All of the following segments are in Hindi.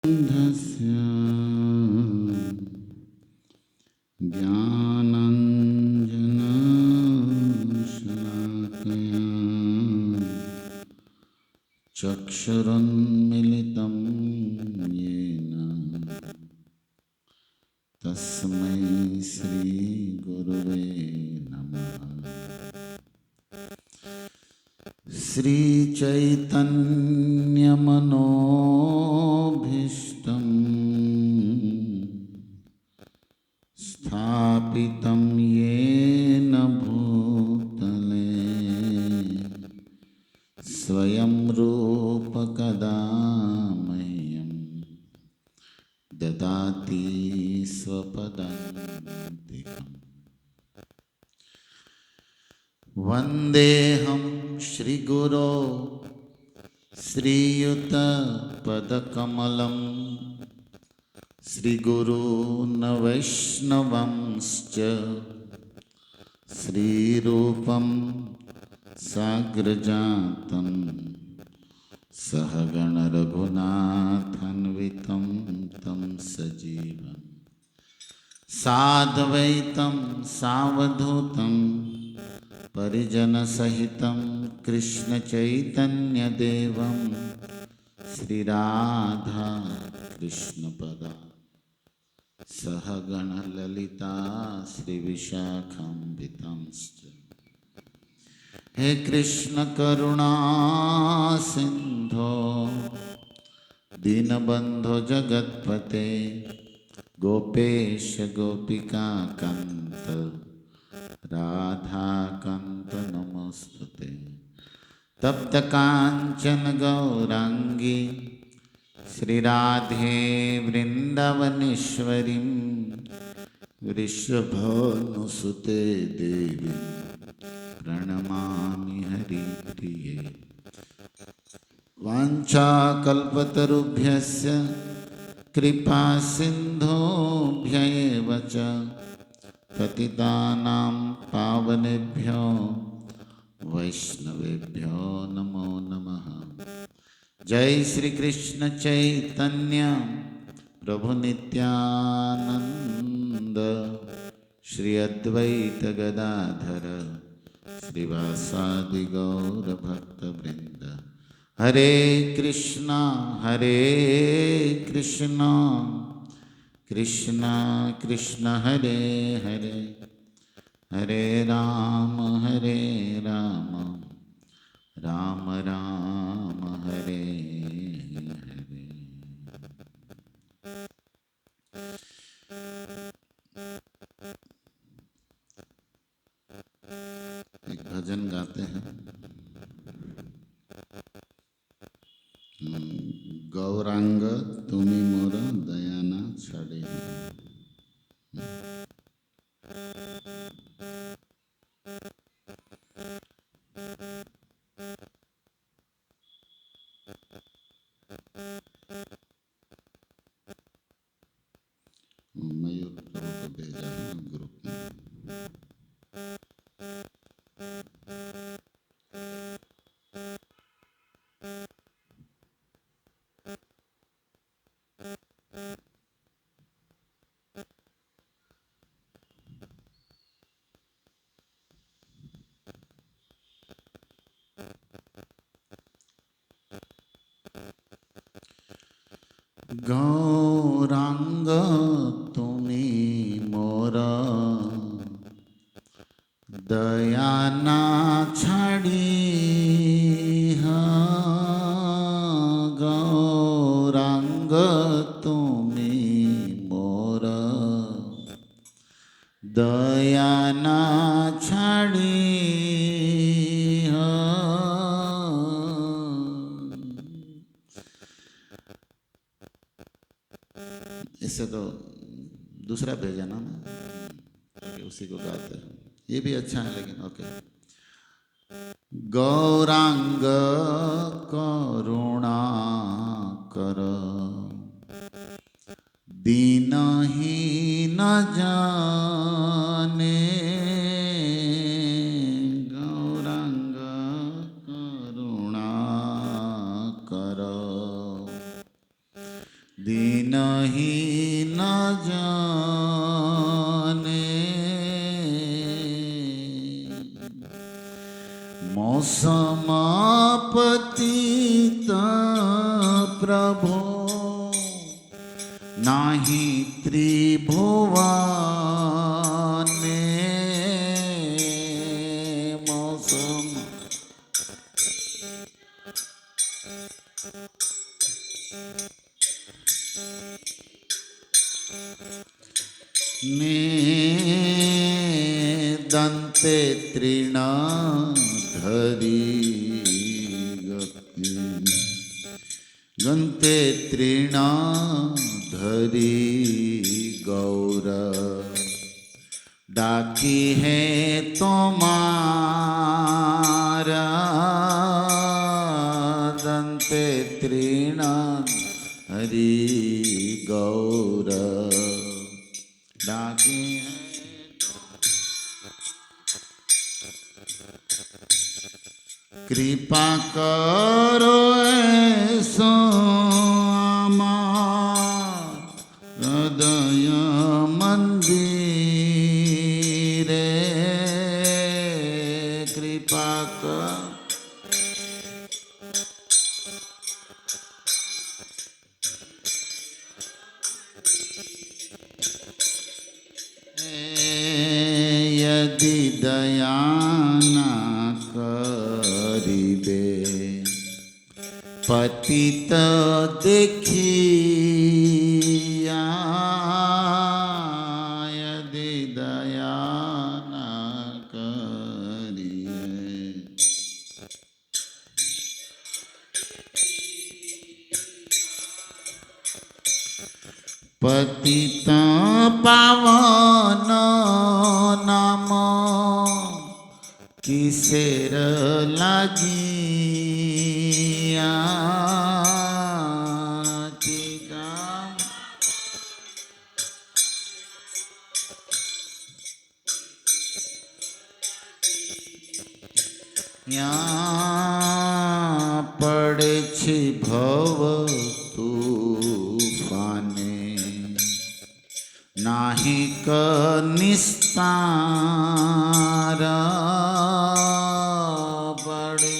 अन्धस्य ज्ञानाञ्जनशलाकया चक्षुरुन्मिलितं येन तस्मै श्रीगुरुवे नमः। श्रीचैतन्यमनोभीष्टं स्थापितं येन भूतले स्वयं रूप कदा मह्यं ददाति स्वपदान्तिकम्। वन्देऽहं श्रीगुरो श्रीयुतपदकमलं श्रीगुरून् वैष्णवंश्च श्रीरूपं साग्रजातं सहगण रघुनाथान्वितं तं सजीवं साद्वैतं सावधूतं परिजनसहितं कृष्ण चैतन्यदेवं श्रीराधा कृष्णपदा सहगण ललिता श्रीविशाखान्वितांश्च। हे कृष्ण करुणा सिंधो दीनबंधो जगत्पते गोपेश गोपिका कांत राधाकांत नमोस्तुते। तप्त कांचन गौरांगी श्रीराधे वृंदावनेश्वरी वृषभानुसुते देवी प्रणमामि हरिप्रिये। वाञ्छाकल्पतरुभ्यश्च कृपा सिन्धुभ्यैव च पतितानां पावनेभ्यो वैष्णवेभ्यो नमो नमः। जय श्री कृष्ण चैतन्य प्रभु नित्यानंद श्री अद्वैत गदाधर श्रीवासादि गौर भक्तवृंद। हरे कृष्णा कृष्णा कृष्णा हरे हरे हरे राम राम राम हरे हरे। एक भजन गाते हैं। गौरांग तुमी मोर दयाना छाड़े। मयूर प्रभु को भेजा है ग्रुप में। गौरांग तुमी मोरा दयाना छाड़ी हा। गौरांग तुमी मोरा दयाना छाड़ी हा। इससे तो दूसरा भेजा ना उसी को गाते हैं। ये भी अच्छा है लेकिन ओके। गौरांग करुणा कर दीनहीन जाने। गौरांग करुणा कर नहीं न जाने मौसमापतिता प्रभो नाही त्रिभुवाने मौसम दन्ते तृणाधरी गन्ते तृणाधरी गौर डाकी है तुम्हारा दन्ते तृणाधरी गौर डाकी है कृपा करो ऐसो हृदय मंदिरे कृपा कर यदि दया न करिबे पतित देखिया यदि दया न करिबे पतित पावन नाम किसेर लागिया पड़े छी भव तूफाने नाही क निस्तार पड़े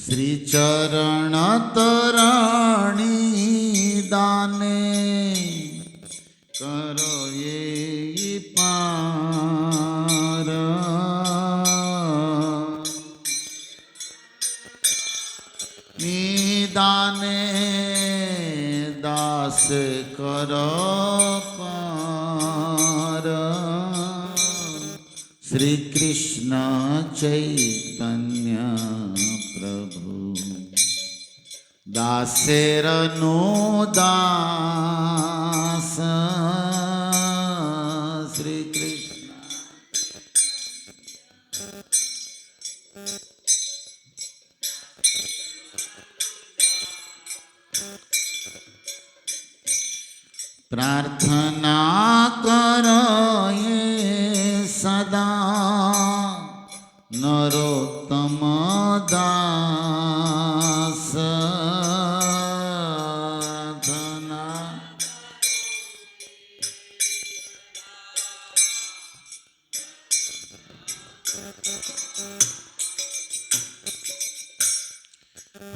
श्री चरण तराणी दाने करो ये पार निदाने दास करो पार श्री कृष्ण चैतन्य प्रभु दासेर नो दास श्री कृष्ण प्रार्थना करो ये सदा नरोत्तम दास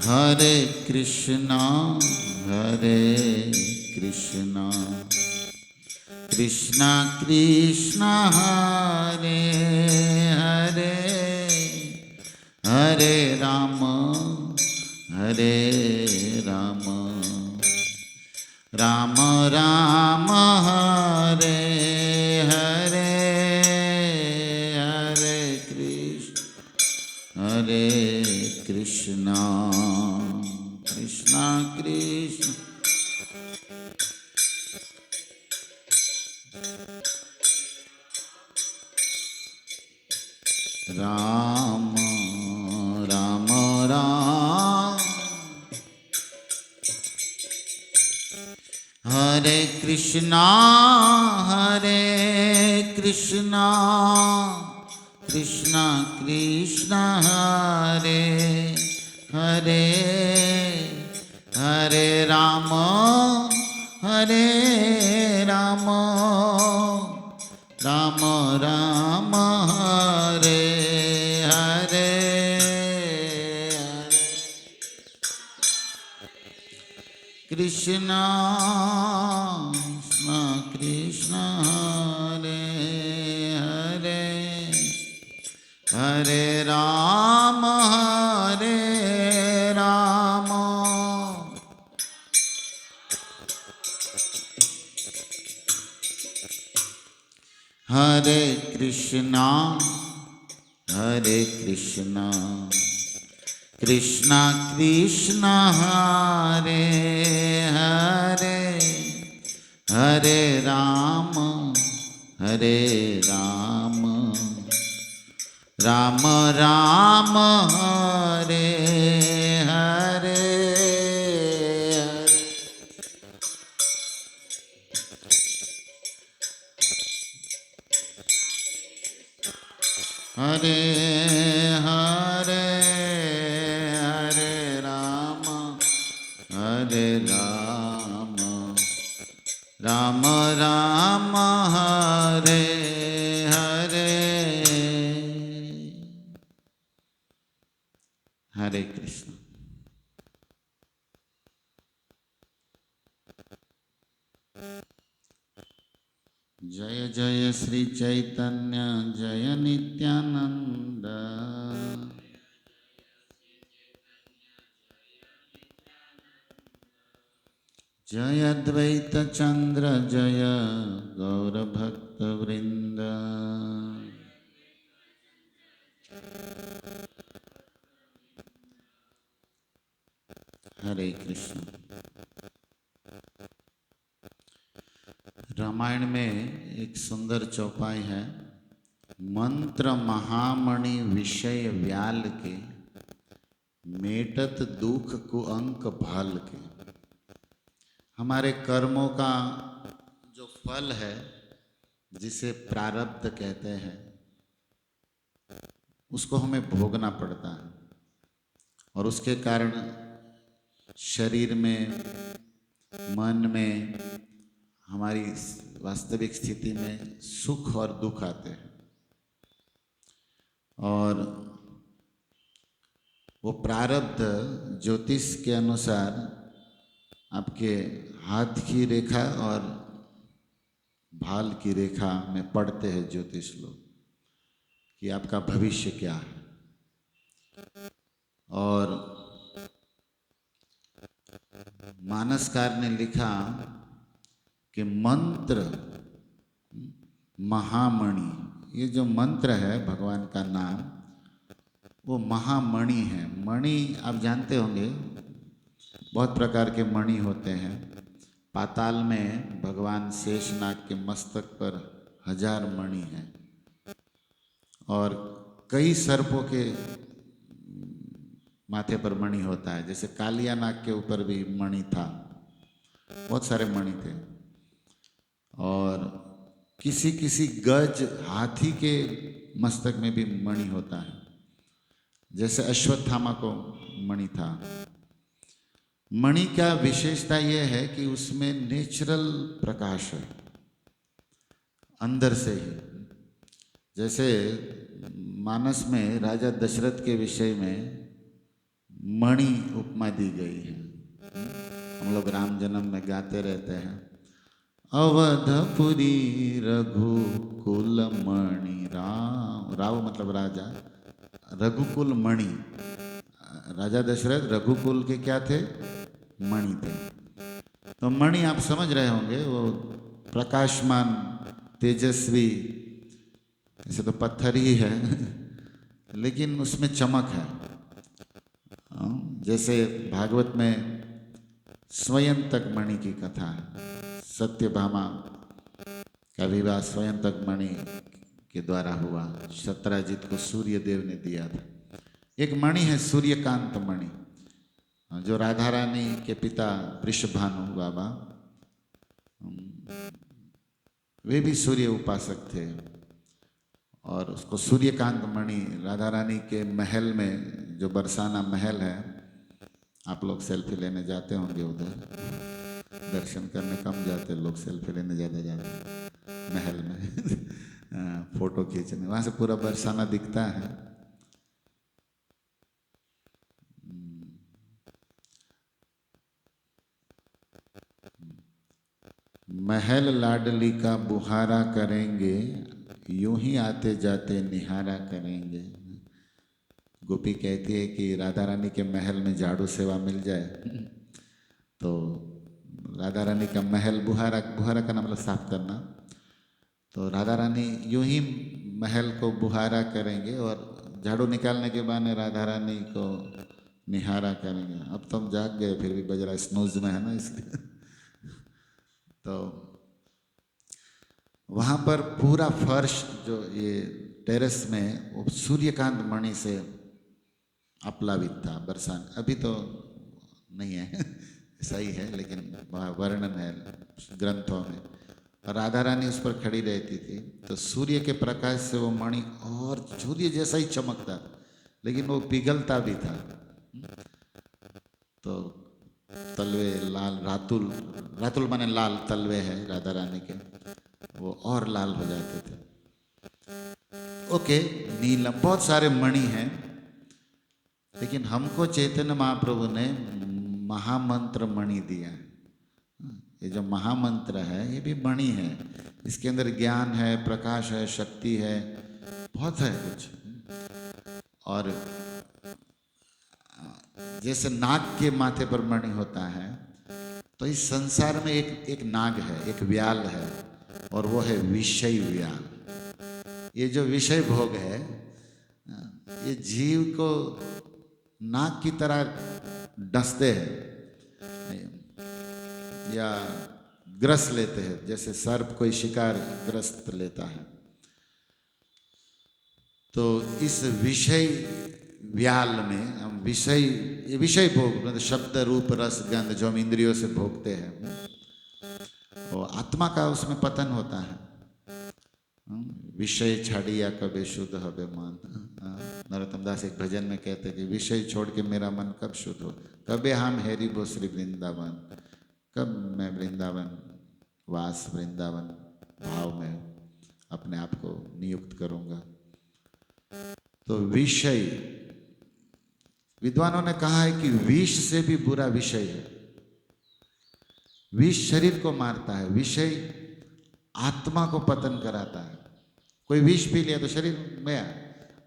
हरे कृष्णा कृष्णा कृष्णा हरे हरे हरे राम राम राम हरे हरे हरे कृष्णा कृष्णा कृष्ण राम राम राम हरे कृष्णा कृष्णा कृष्णा कृष्णा हरे हरे हरे राम हरे राम राम राम हरे हरे कृष्णा कृष्णा कृष्णा हरे हरे हरे राम हरे कृष्णा कृष्णा कृष्णा हरे हरे हरे राम राम राम हरे हरे हरे हरे हरे राम राम राम हरे हरे हरे कृष्ण। जय जय श्री चैतन्य जय नित्यानंद जय अद्वैत चंद्र जय गौर भक्त वृंद। हरे कृष्ण। रामायण में एक सुंदर चौपाई है, मंत्र महामणि विषय व्याल के मेटत दुख को अंक भाल के। हमारे कर्मों का जो फल है जिसे प्रारब्ध कहते हैं उसको हमें भोगना पड़ता है और उसके कारण शरीर में मन में हमारी वास्तविक स्थिति में सुख और दुख आते हैं और वो प्रारब्ध ज्योतिष के अनुसार आपके हाथ की रेखा और भाल की रेखा में पढ़ते हैं ज्योतिष लोग कि आपका भविष्य क्या है। और मानसकार ने लिखा कि मंत्र महामणि, ये जो मंत्र है भगवान का नाम वो महामणि है। मणि आप जानते होंगे बहुत प्रकार के मणि होते हैं। पाताल में भगवान शेषनाग के मस्तक पर 1000 मणि हैं और कई सर्पों के माथे पर मणि होता है, जैसे कालिया नाग के ऊपर भी मणि था, बहुत सारे मणि थे। और किसी किसी गज हाथी के मस्तक में भी मणि होता है, जैसे अश्वत्थामा को मणि था। मणि का विशेषता यह है कि उसमें नेचुरल प्रकाश है अंदर से ही। जैसे मानस में राजा दशरथ के विषय में मणि उपमा दी गई है। हम लोग राम जन्म में गाते रहते हैं, अवधपुरी रघुकुल मणि राव। राव मतलब राजा, रघुकुल मणि। राजा दशरथ रघुकुल के क्या थे? मणि थे। तो मणि आप समझ रहे होंगे वो प्रकाशमान तेजस्वी, ऐसे तो पत्थर ही है लेकिन उसमें चमक है। जैसे भागवत में स्वयंतक मणि की कथा है, सत्यभामा का विवाह स्वयंतक मणि के द्वारा हुआ, सत्यजित को सूर्य देव ने दिया था। एक मणि है सूर्यकांत मणि, जो राधा रानी के पिता वृषभानु बाबा वे भी सूर्य उपासक थे और उसको सूर्यकांत मणि राधा रानी के महल में, जो बरसाना महल है, आप लोग सेल्फी लेने जाते होंगे उधर, दर्शन करने कम जाते लोग, सेल्फी लेने ज़्यादा जाते महल में फोटो खींचने, वहाँ से पूरा बरसाना दिखता है। महल लाडली का बुहारा करेंगे, यूं ही आते जाते निहारा करेंगे। गोपी कहती है कि राधा रानी के महल में झाड़ू सेवा मिल जाए तो राधा रानी का महल, बुहारा, बुहारा का नाम मतलब साफ करना, तो राधा रानी यूं ही महल को बुहारा करेंगे और झाड़ू निकालने के बाद राधा रानी को निहारा करेंगे। अब तो हम जाग गए, फिर भी बज रहा स्नूज में है ना, इसलिए तो वहाँ पर पूरा फर्श जो ये टेरेस में वो सूर्यकांत मणि से आप्लावित था, बरसान। अभी तो नहीं है ऐसा ही है, लेकिन वर्णन है ग्रंथों में। और राधा रानी उस पर खड़ी रहती थी, तो सूर्य के प्रकाश से वो मणि और सूर्य जैसा ही चमकता, लेकिन वो पिघलता भी था। तो तलवे लाल, रातुल, रातुल माने लाल तलवे है राधा रानी के, वो और लाल हो जाते थे। ओके, नीलम, बहुत सारे मणि हैं, लेकिन हमको चैतन्य महाप्रभु ने महामंत्र मणि दिया। ये जो महामंत्र है ये भी मणि है, इसके अंदर ज्ञान है, प्रकाश है, शक्ति है, बहुत है कुछ। और जैसे नाग के माथे पर मणि होता है, तो इस संसार में एक नाग है, एक व्याल है, और वो है विषय व्याल। ये जो विषय भोग है, ये जीव को नाग की तरह डसते हैं या ग्रस लेते हैं, जैसे सर्प कोई शिकार ग्रस्त लेता है। तो इस विषय व्याल में हम विषय भोग, मतलब शब्द रूप रस गंध जो हम इंद्रियों से भोगते हैं, वो आत्मा का उसमें पतन होता है। विषय छाड़िया कबे शुद्ध हबे मन। नरोत्तम दास एक भजन में कहते हैं कि विषय छोड़ के मेरा मन कब शुद्ध हो, कबे हम हेरी बो श्री वृंदावन, कब मैं वृंदावन वास, वृंदावन भाव में अपने आप को नियुक्त करूंगा। तो विषय, विद्वानों ने कहा है कि विष से भी बुरा विषय है। विष शरीर को मारता है, विषय आत्मा को पतन कराता है। कोई विष पी लिया तो शरीर में,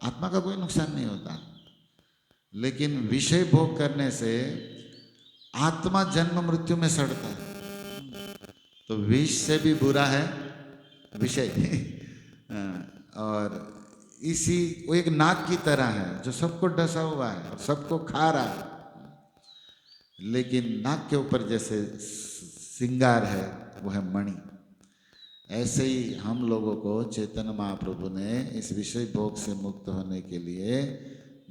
आत्मा का कोई नुकसान नहीं होता, लेकिन विषय भोग करने से आत्मा जन्म मृत्यु में सड़ता है। तो विष से भी बुरा है विषय और इसी, वो एक नाग की तरह है जो सबको डसा हुआ है और सबको खा रहा है, लेकिन नाग के ऊपर जैसे श्रृंगार है वो है मणि। ऐसे ही हम लोगों को चैतन्य महाप्रभु ने इस विषय भोग से मुक्त होने के लिए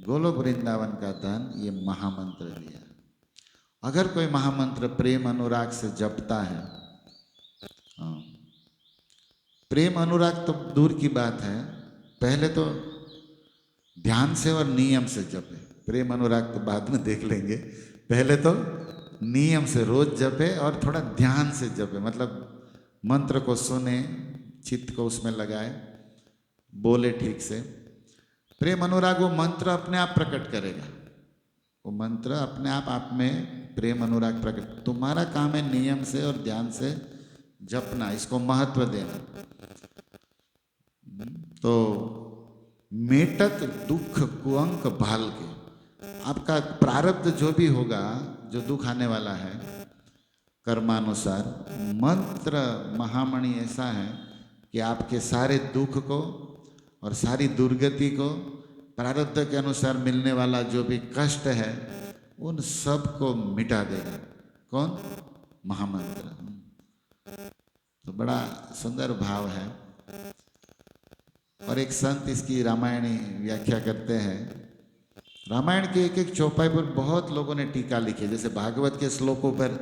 गोलोक वृंदावन का धन, ये महामंत्र दिया। अगर कोई महामंत्र प्रेम अनुराग से जपता है, प्रेम अनुराग तो दूर की बात है, पहले तो ध्यान से और नियम से जपे। प्रेम अनुराग तो बाद में देख लेंगे, पहले तो नियम से रोज जपे और थोड़ा ध्यान से जपे, मतलब मंत्र को सुने, चित्त को उसमें लगाए, बोले ठीक से। प्रेम अनुराग वो मंत्र अपने आप प्रकट करेगा, वो मंत्र अपने आप में प्रेम अनुराग प्रकट। तुम्हारा काम है नियम से और ध्यान से जपना, इसको महत्व देना। तो मेटत दुख कुअंक भाल के, आपका प्रारब्ध जो भी होगा, जो दुख आने वाला है कर्मानुसार, मंत्र महामणि ऐसा है कि आपके सारे दुख को और सारी दुर्गति को, प्रारब्ध के अनुसार मिलने वाला जो भी कष्ट है, उन सब को मिटा देगा। कौन? महामंत्र। तो बड़ा सुंदर भाव है। और एक संत इसकी रामायणी व्याख्या करते हैं। रामायण के एक एक चौपाई पर बहुत लोगों ने टीका लिखी, जैसे भागवत के श्लोकों पर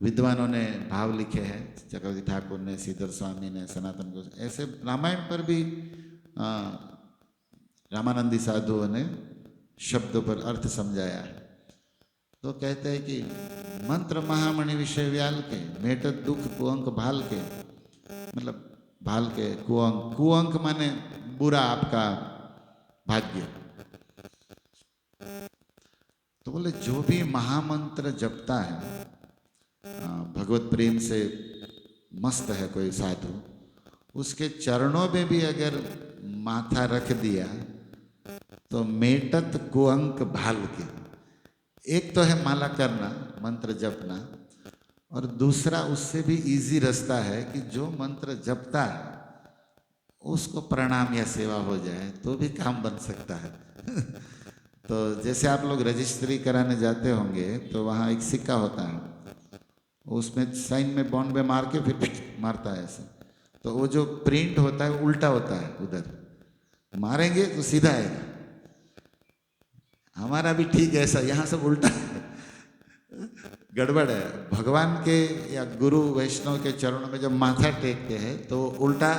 विद्वानों ने भाव लिखे हैं, चक्रवर्ती ठाकुर ने, श्रीधर स्वामी ने, सनातन गोस्वामी, ऐसे रामायण पर भी रामानंदी साधुओं ने शब्दों पर अर्थ समझाया है। तो कहते हैं कि मंत्र महामणि विषय व्याल के, मेटत दुख कुअंक भाल के, मतलब भाल के कुअंक, कुअंक माने बुरा आपका भाग्य। तो बोले जो भी महामंत्र जपता है, भगवत प्रेम से मस्त है कोई साधु, उसके चरणों में भी अगर माथा रख दिया तो मेटत कुअंक भाल के। एक तो है माला करना, मंत्र जपना, और दूसरा उससे भी इजी रास्ता है कि जो मंत्र जपता है उसको प्रणाम या सेवा हो जाए तो भी काम बन सकता है। तो जैसे आप लोग रजिस्ट्री कराने जाते होंगे तो वहाँ एक सिक्का होता है, उसमें साइन में बॉन्ड में मार के फिर मारता है ऐसे, तो वो जो प्रिंट होता है उल्टा होता है, उधर मारेंगे तो सीधा आएगा। हमारा भी ठीक है ऐसा, यहाँ सब उल्टा है, गड़बड़ है। भगवान के या गुरु वैष्णव के चरणों में जब माथा टेकते हैं तो उल्टा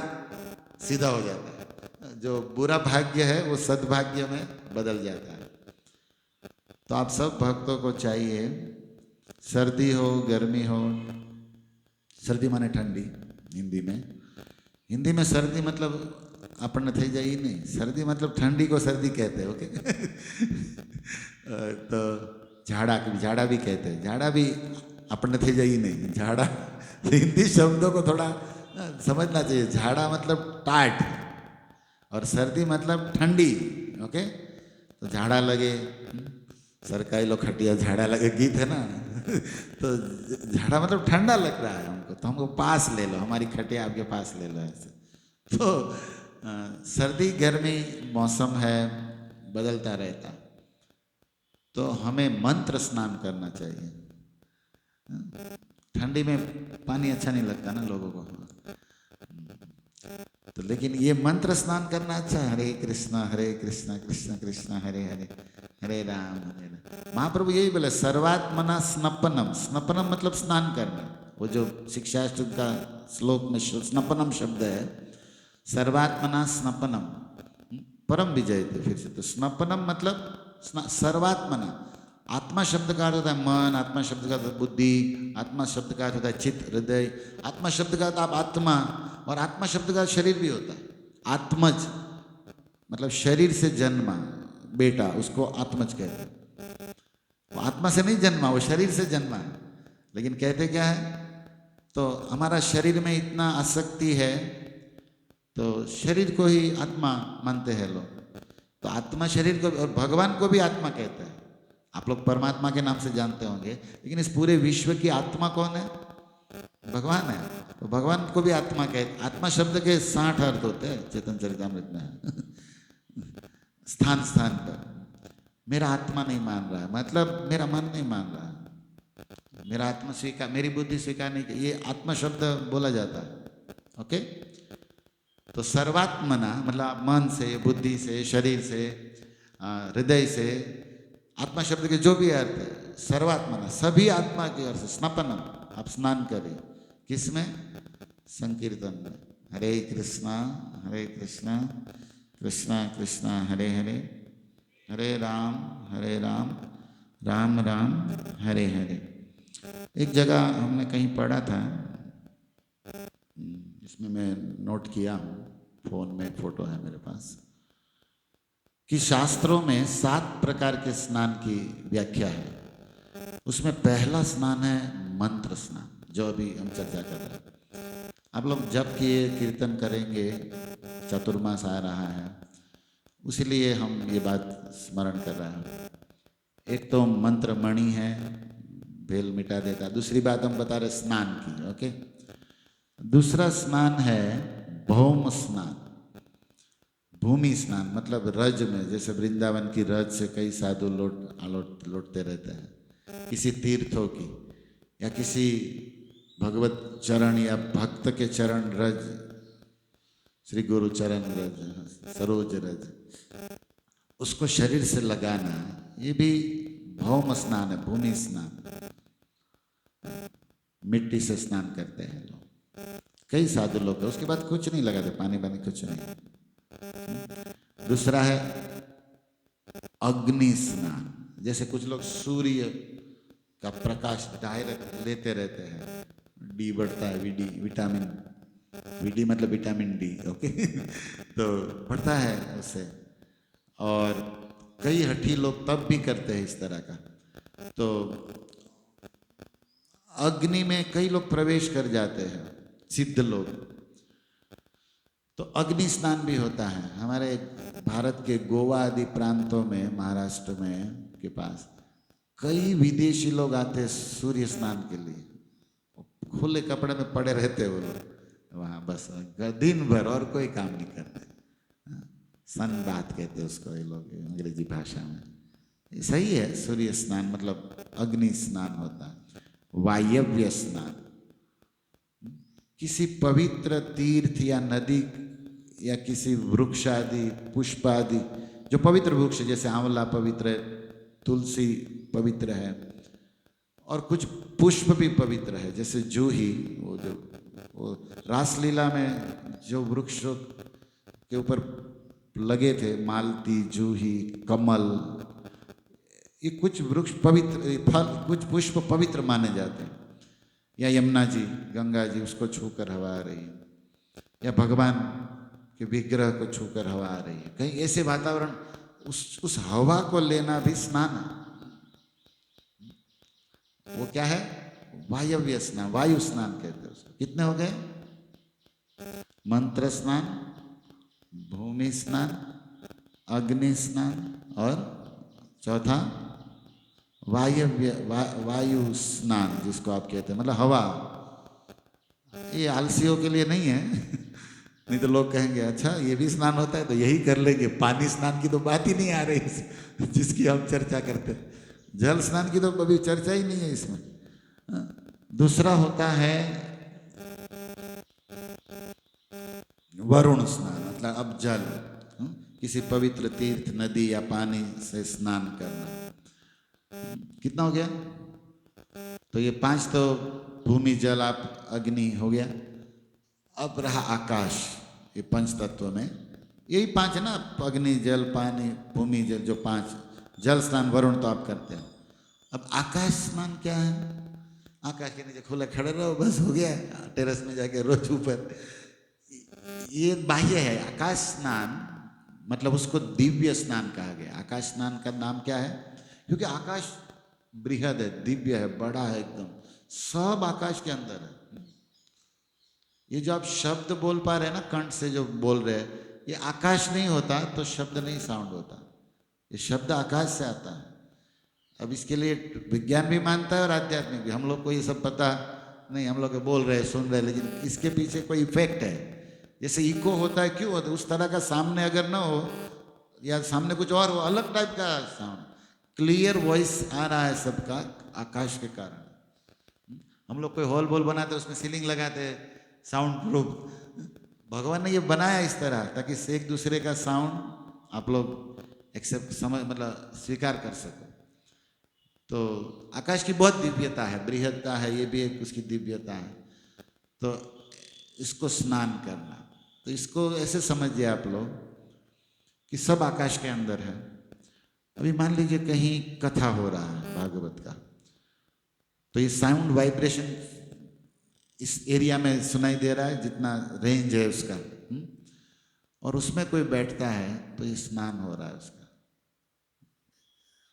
सीधा हो जाता है, जो बुरा भाग्य है वो सद्भाग्य में बदल जाता है। तो आप सब भक्तों को चाहिए, सर्दी हो गर्मी हो, सर्दी माने ठंडी हिंदी में, हिंदी में सर्दी मतलब अपन थे जाइए नहीं, सर्दी मतलब ठंडी को सर्दी कहते हैं, ओके। तो झाड़ा भी कहते हैं, झाड़ा भी अपन थे जाइए नहीं, झाड़ा हिंदी शब्दों को थोड़ा समझना चाहिए। झाड़ा मतलब टाट और सर्दी मतलब ठंडी, ओके। तो झाड़ा लगे, सरकारी लोग खटिया झाड़ा लगे गीत है ना। तो झाड़ा मतलब ठंडा लग रहा है हमको, तो हमको पास ले लो, हमारी खटिया आपके पास ले लो ऐसे। तो सर्दी गर्मी मौसम है, बदलता रहता, तो हमें मंत्र स्नान करना चाहिए। ठंडी में पानी अच्छा नहीं लगता ना लोगों को, तो लेकिन ये मंत्र स्नान करना अच्छा है। हरे कृष्णा कृष्ण कृष्ण हरे हरे, हरे राम हरे राम। महाप्रभु यही बोले, सर्वात्मना स्नपनम, स्नपनम मतलब स्नान करना। वो जो शिक्षाष्टक का श्लोक में स्नपनम शब्द है, सर्वात्मना स्नपनम परम विजय थे। फिर से तो स्नपनम मतलब सर्वात्मना, आत्मा शब्द का अर्थ होता है मन, आत्मा शब्द का अर्थ बुद्धि, आत्मा शब्द का अर्थ होता है चित्त हृदय, आत्मा शब्द का अर्थ आप आत्मा, और आत्मा शब्द का शरीर भी होता है। आत्मज मतलब शरीर से जन्मा बेटा, उसको आत्मज कहते हैं। वो आत्मा से नहीं जन्मा, वो शरीर से जन्मा है। लेकिन कहते क्या है, तो हमारा शरीर में इतना आसक्ति है तो शरीर को ही आत्मा मानते हैं लोग। तो आत्मा शरीर को, और भगवान को भी आत्मा कहते हैं। आप लोग परमात्मा के नाम से जानते होंगे, लेकिन इस पूरे विश्व की आत्मा कौन है? भगवान है। तो भगवान को भी आत्मा कहते। आत्मा शब्द के 60 अर्थ होते हैं चेतन चरितामृत में। स्थान स्थान पर मेरा आत्मा नहीं मान रहा है, मतलब मेरा मन नहीं मान रहा है, मेरा आत्मा स्वीकार, मेरी बुद्धि स्वीकार नहीं, ये आत्मा शब्द बोला जाता है, ओके। तो सर्वात्मना मतलब मन से, बुद्धि से, शरीर से, हृदय से, आत्मा शब्द के जो भी अर्थ है, सर्वात्मना सभी आत्मा के अर्थ। स्नपनम आप स्नान करें, किसमें? संकीर्तन में। हरे कृष्णा कृष्णा कृष्णा हरे हरे, हरे राम राम राम हरे हरे। एक जगह हमने कहीं पढ़ा था, इसमें मैं नोट किया हूँ, फोन में एक फोटो है मेरे पास, कि शास्त्रों में 7 प्रकार के स्नान की व्याख्या है। उसमें पहला स्नान है मंत्र स्नान, जो अभी हम चर्चा कर रहे हैं। आप लोग जप किए, कीर्तन करेंगे, चतुर्मास आ रहा है, उसीलिए हम ये बात स्मरण कर रहे हैं। एक तो मंत्र मणि है, भेल मिटा देता। दूसरी बात हम बता रहे स्नान की, ओके। दूसरा स्नान है भौम स्नान, भूमि स्नान, मतलब रज में, जैसे वृंदावन की रज से कई साधु लौटते रहते हैं, किसी तीर्थों की या किसी भगवत चरण या भक्त के चरण रज, श्री गुरु चरण रज, सरोज रज, उसको शरीर से लगाना, ये भी भौम स्नान है, भूमि स्नान। मिट्टी से स्नान करते हैं लोग, कई साधु लोग हैं, उसके बाद कुछ नहीं लगाते, पानी पानी कुछ नहीं। दूसरा है अग्नि स्नान। जैसे कुछ लोग सूर्य का प्रकाश डायरेक्ट लेते रहते हैं, डी बढ़ता है, विटामिन डी मतलब विटामिन डी, ओके तो बढ़ता है उससे। और कई हठी लोग तब भी करते हैं इस तरह का। तो अग्नि में कई लोग प्रवेश कर जाते हैं, सिद्ध लोग। तो अग्नि स्नान भी होता है हमारे भारत के गोवा आदि प्रांतों में, महाराष्ट्र में के पास कई विदेशी लोग आते हैं सूर्य स्नान के लिए, खुले कपड़े में पड़े रहते वो लोग वहाँ, बस दिन भर और कोई काम नहीं करते। सन बात कहते हैं उसको ये लोग अंग्रेजी भाषा में। सही है, सूर्य स्नान मतलब अग्नि स्नान होता है। वायव्य स्नान, किसी पवित्र तीर्थ या नदी या किसी वृक्ष आदि, पुष्प आदि, जो पवित्र वृक्ष, जैसे आंवला पवित्र है, तुलसी पवित्र है, और कुछ पुष्प भी पवित्र है, जैसे जूही, वो रासलीला में जो वृक्षों के ऊपर लगे थे, मालती, जूही, कमल, ये कुछ वृक्ष पवित्र, फल, कुछ पुष्प पवित्र माने जाते हैं। या यमुना जी, गंगा जी, उसको छूकर हवा आ रही है, या भगवान के विग्रह को छूकर हवा आ रही है। कहीं ऐसे वातावरण, उस हवा को लेना भी स्नान है। वो क्या है? वायव्य स्नान, वायु स्नान कहते हैं उसको। कितने हो गए? मंत्र स्नान, भूमि स्नान, अग्नि स्नान, और चौथा वायु स्नान, जिसको आप कहते हैं, मतलब हवा। ये आलसियों के लिए नहीं है नहीं तो लोग कहेंगे अच्छा ये भी स्नान होता है तो यही कर लेंगे, पानी स्नान की तो बात ही नहीं आ रही जिसकी हम चर्चा करते हैं। जल स्नान की तो कभी चर्चा ही नहीं है इसमें। दूसरा होता है वरुण स्नान, मतलब अब जल, किसी पवित्र तीर्थ, नदी या पानी से स्नान करना। कितना हो गया? तो ये 5 तो भूमि, जल, आप, अग्नि हो गया। अब रहा आकाश। ये 5 तत्व में यही 5 है ना, अग्नि, जल, पानी, भूमि, जल, जो 5, जल स्नान, वरुण तो आप करते हैं। अब आकाश स्नान क्या है? आकाश के नीचे खुले खड़े रहो, बस हो गया, टेरेस में जाके रोज ऊपर। ये बाह्य है। आकाश स्नान मतलब उसको दिव्य स्नान कहा गया। आकाश स्नान का नाम क्या है? क्योंकि आकाश बृहद है, दिव्य है, बड़ा है एकदम, सब आकाश के अंदर है। ये जो आप शब्द बोल पा रहे हैं ना, कंठ से जो बोल रहे हैं, ये आकाश नहीं होता तो शब्द नहीं साउंड होता। ये शब्द आकाश से आता है। अब इसके लिए विज्ञान भी मानता है और आध्यात्मिक भी। हम लोग को ये सब पता नहीं, हम लोग बोल रहे हैं, सुन रहे हैं, लेकिन इसके पीछे कोई इफेक्ट है। जैसे इको होता है, क्यों होता है? उस तरह का सामने अगर ना हो, या सामने कुछ और हो, अलग टाइप का साउंड, क्लियर वॉइस आ रहा है सबका आकाश के कारण। हम लोग कोई हॉल बोल बनाते, उसमें सीलिंग लगाते, साउंड प्रूफ। भगवान ने ये बनाया इस तरह ताकि एक दूसरे का साउंड आप लोग एक्सेप्ट, समझ, मतलब स्वीकार कर सको। तो आकाश की बहुत दिव्यता है, बृहदता है, ये भी एक उसकी दिव्यता है। तो इसको स्नान करना, तो इसको ऐसे समझिए आप लोग कि सब आकाश के अंदर है। अभी मान लीजिए कहीं कथा हो रहा है भागवत का, तो ये साउंड वाइब्रेशन इस एरिया में सुनाई दे रहा है, जितना रेंज है उसका, और उसमें कोई बैठता है तो ये स्नान हो रहा है उसका।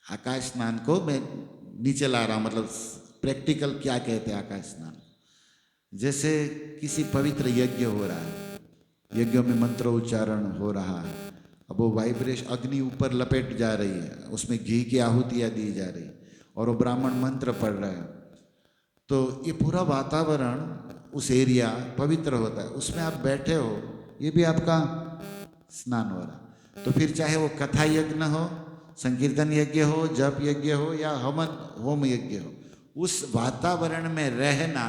आकाश स्नान को मैं नीचे ला रहा हूँ, मतलब प्रैक्टिकल क्या कहते हैं आकाश स्नान। जैसे किसी पवित्र यज्ञ हो रहा है, यज्ञ में मंत्र उच्चारण हो रहा है, अब वो वाइब्रेशन, अग्नि ऊपर लपेट जा रही है, उसमें घी की आहुतियाँ दी जा रही, और वो ब्राह्मण मंत्र पढ़ रहे हैं, तो ये पूरा वातावरण, उस एरिया पवित्र होता है। उसमें आप बैठे हो, ये भी आपका स्नान हो रहा है। तो फिर चाहे वो कथा यज्ञ हो, संकीर्तन यज्ञ हो, जप यज्ञ हो, या हवन होम यज्ञ हो, उस वातावरण में रहना,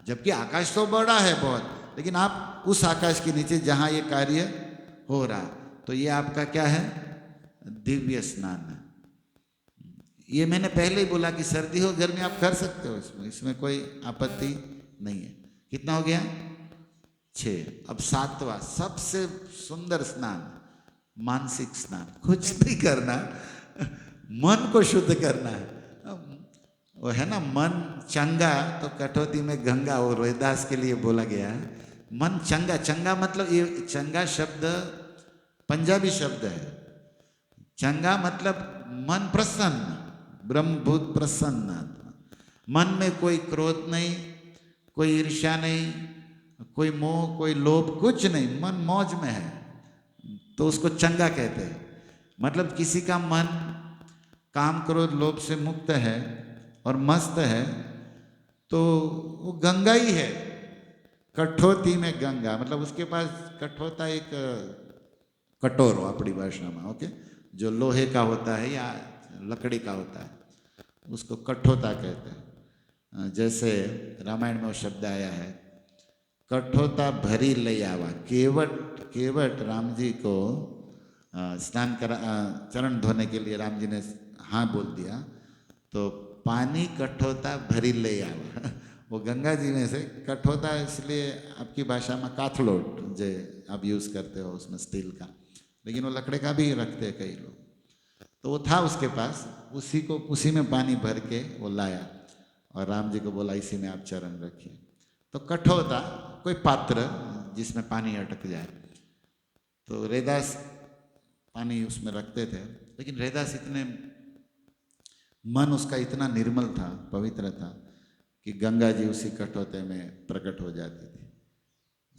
जबकि आकाश तो बड़ा है बहुत, लेकिन आप उस आकाश के नीचे जहाँ ये कार्य हो रहा है, तो ये आपका क्या है? दिव्य स्नान है। ये मैंने पहले ही बोला कि सर्दी हो गर्मी आप कर सकते हो, इसमें कोई आपत्ति नहीं है। कितना हो गया? 6। अब 7वां सबसे सुंदर स्नान, मानसिक स्नान। कुछ नहीं करना, मन को शुद्ध करना है। वो है ना, मन चंगा तो कटौती में गंगा, और रोहिदास के लिए बोला गया है मन चंगा। चंगा मतलब, ये चंगा शब्द पंजाबी शब्द है। चंगा मतलब मन प्रसन्न, ब्रह्मभूत प्रसन्न। मन में कोई क्रोध नहीं, कोई ईर्ष्या नहीं, कोई मोह, कोई लोभ, कुछ नहीं, मन मौज में है, तो उसको चंगा कहते हैं। मतलब किसी का मन काम क्रोध लोभ से मुक्त है और मस्त है, तो वो गंगा ही है। कठोती में गंगा मतलब उसके पास कठोता एक कटोरो अपनी भाषा में, ओके, जो लोहे का होता है या लकड़ी का होता है, उसको कठोता कहते हैं। जैसे रामायण में वो शब्द आया है, कठोता भरी ले आवा। केवट राम जी को स्नान करा, चरण धोने के लिए राम जी ने हाँ बोल दिया, तो पानी कठोता भरी ले आवा। वो गंगा जी में से कठोता, इसलिए आपकी भाषा में काथलोट जो आप यूज़ करते हो उसमें स्टील का, लेकिन वो लकड़े का भी रखते हैं कई लोग। तो वो था उसके पास, उसी में पानी भर के वो लाया और राम जी को बोला इसी में आप चरण रखिए। तो कठोता कोई पात्र जिसमें पानी अटक जाए, तो रैदास पानी उसमें रखते थे। लेकिन रैदास इतने, मन उसका इतना निर्मल था, पवित्र था, कि गंगा जी उसी कठोते में प्रकट हो जाती थी।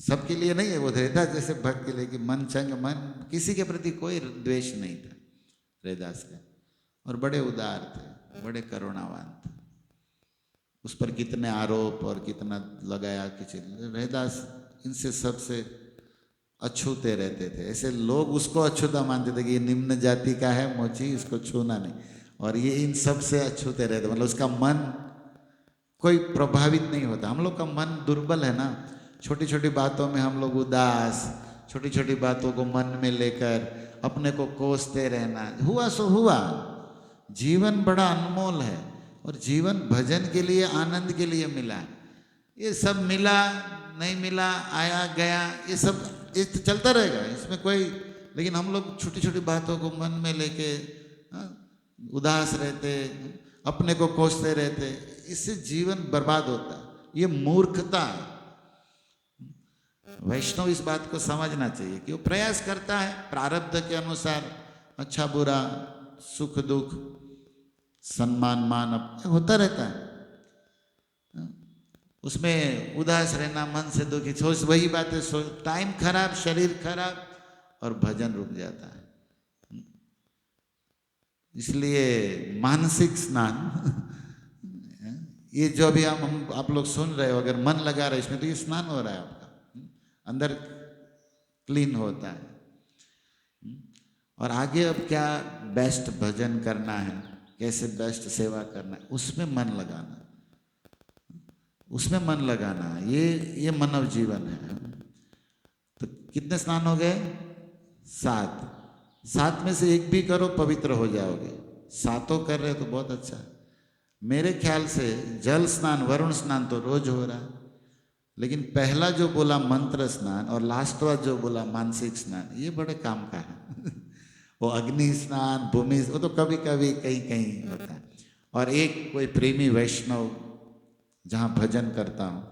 सबके लिए नहीं है वो, रैदास जैसे भक्त के लिए कि मन चंग, मन किसी के प्रति कोई द्वेष नहीं था रैदास का, और बड़े उदार थे, बड़े करुणावान थे। उस पर कितने आरोप और कितना लगाया कि रैदास इनसे सबसे अछूते रहते थे। ऐसे लोग उसको अछूता मानते थे कि ये निम्न जाति का है मोची, इसको छूना नहीं, और ये इन सब से अछूते रहते, मतलब उसका मन कोई प्रभावित नहीं होता। हम लोग का मन दुर्बल है ना, छोटी छोटी बातों में हम लोग उदास, छोटी छोटी बातों को मन में लेकर अपने को कोसते रहना। हुआ सो हुआ। जीवन बड़ा अनमोल है, और जीवन भजन के लिए, आनंद के लिए मिला। ये सब मिला नहीं मिला, आया गया, ये सब ये तो चलता रहेगा, इसमें कोई, लेकिन हम लोग छोटी छोटी बातों को मन में लेके उदास रहते, अपने को कोसते रहते, इससे जीवन बर्बाद होता है। ये मूर्खता है। वैष्णव इस बात को समझना चाहिए कि वो प्रयास करता है प्रारब्ध के अनुसार, अच्छा बुरा, सुख दुख, सम्मान मान होता रहता है, उसमें उदास रहना, मन से दुखी, सोच वही बातें सोच, टाइम खराब, शरीर खराब, और भजन रुक जाता है। इसलिए मानसिक स्नान ये जो अभी हम आप लोग सुन रहे हो, अगर मन लगा रहे इसमें, तो ये स्नान हो रहा है आपका, अंदर क्लीन होता है। और आगे अब क्या बेस्ट भजन करना है, कैसे बेस्ट सेवा करना है, उसमें मन लगाना, उसमें मन लगाना, ये मानव जीवन है। तो कितने स्नान हो गए? 7। 7 में से एक भी करो पवित्र हो जाओगे। 7 कर रहे हो तो बहुत अच्छा है। मेरे ख्याल से जल स्नान, वरुण स्नान तो रोज हो रहा है, लेकिन पहला जो बोला मंत्र स्नान और लास्ट वाला जो बोला मानसिक स्नान, ये बड़े काम का है। वो अग्नि स्नान, भूमि, वो तो कभी कभी कहीं कहीं होता है। और एक कोई प्रेमी वैष्णव जहाँ भजन करता हूँ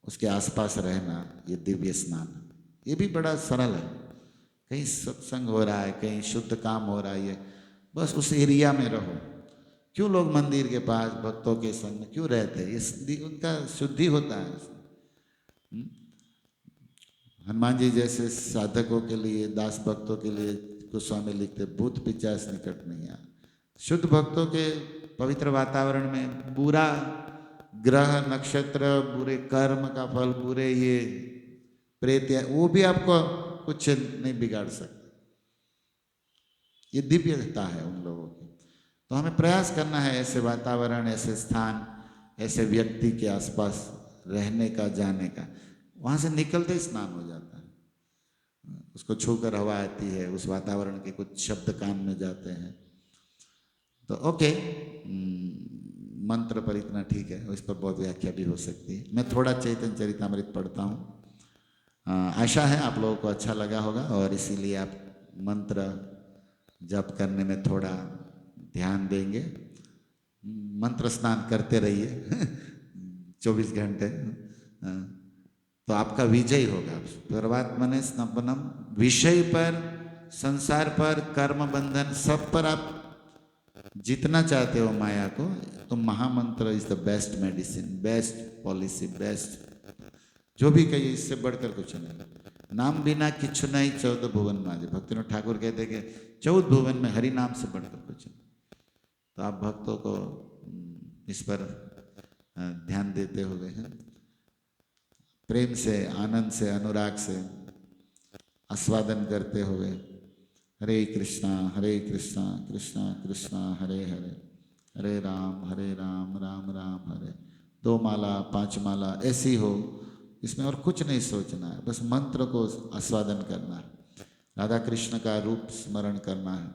उसके आसपास रहना, ये दिव्य स्नान, ये भी बड़ा सरल है। कहीं सत्संग हो रहा है, कहीं शुद्ध काम हो रहा है, ये बस उस एरिया में रहो। क्यों लोग मंदिर के पास भक्तों के संग में क्यों रहते हैं? ये उनका शुद्धि होता है। हनुमान जी जैसे साधकों के लिए, दास भक्तों के लिए गोस्वामी लिखते, भूत पिचास निकट नहीं आ। शुद्ध भक्तों के पवित्र वातावरण में बुरा ग्रह नक्षत्र, बुरे कर्म का फल, बुरे ये प्रेत, वो भी आपको कुछ नहीं बिगाड़ सकते। ये दिव्यता है उन लोगों की। तो हमें प्रयास करना है ऐसे वातावरण, ऐसे स्थान, ऐसे व्यक्ति के आसपास रहने का, जाने का। वहाँ से निकलते ही स्नान हो जाता है। उसको छूकर हवा आती है, उस वातावरण के कुछ शब्द कान में जाते हैं, तो ओके, मंत्र पर इतना ठीक है, इस पर बहुत व्याख्या भी हो सकती है। मैं थोड़ा चैतन्य चरितामृत पढ़ता हूँ। आशा है आप लोगों को अच्छा लगा होगा और इसीलिए आप मंत्र जप करने में थोड़ा ध्यान देंगे। मंत्र स्नान करते रहिए 24 घंटे। तो आपका विजय होगा। परमात्मने स्नपनम, विषय पर, संसार पर, कर्म बंधन सब पर आप जितना चाहते हो माया को, तो महामंत्र is the best medicine, best policy, best जो भी कहिए, इससे बढ़कर कुछ नहीं। नाम बिना किच्छु नहीं चौदह भुवन माजे, भक्तिनाथ ठाकुर कहते कि 14 भुवन में हरि नाम से बढ़कर कुछ नहीं। तो आप भक्तों को इस पर ध्यान देते हुए हैं, प्रेम से, आनंद से, अनुराग से आस्वादन करते हुए हरे कृष्णा कृष्णा कृष्णा हरे हरे, हरे राम राम राम हरे। 2 माला 5 माला ऐसी हो, इसमें और कुछ नहीं सोचना है, बस मंत्र को आस्वादन करना है, राधा कृष्ण का रूप स्मरण करना है।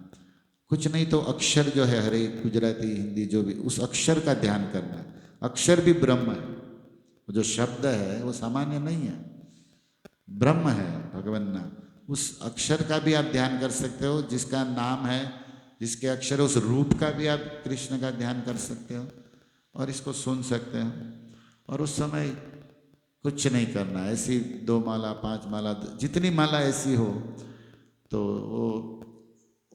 कुछ नहीं तो अक्षर जो है, हरे गुजराती हिंदी जो भी, उस अक्षर का ध्यान करना है। अक्षर भी ब्रह्म है, जो शब्द है वो सामान्य नहीं है, ब्रह्म है, भगवान नाम। उस अक्षर का भी आप ध्यान कर सकते हो, जिसका नाम है, जिसके अक्षर, उस रूप का भी आप कृष्ण का ध्यान कर सकते हो और इसको सुन सकते हो। और उस समय कुछ नहीं करना, ऐसी 2 माला 5 माला, जितनी माला ऐसी हो, तो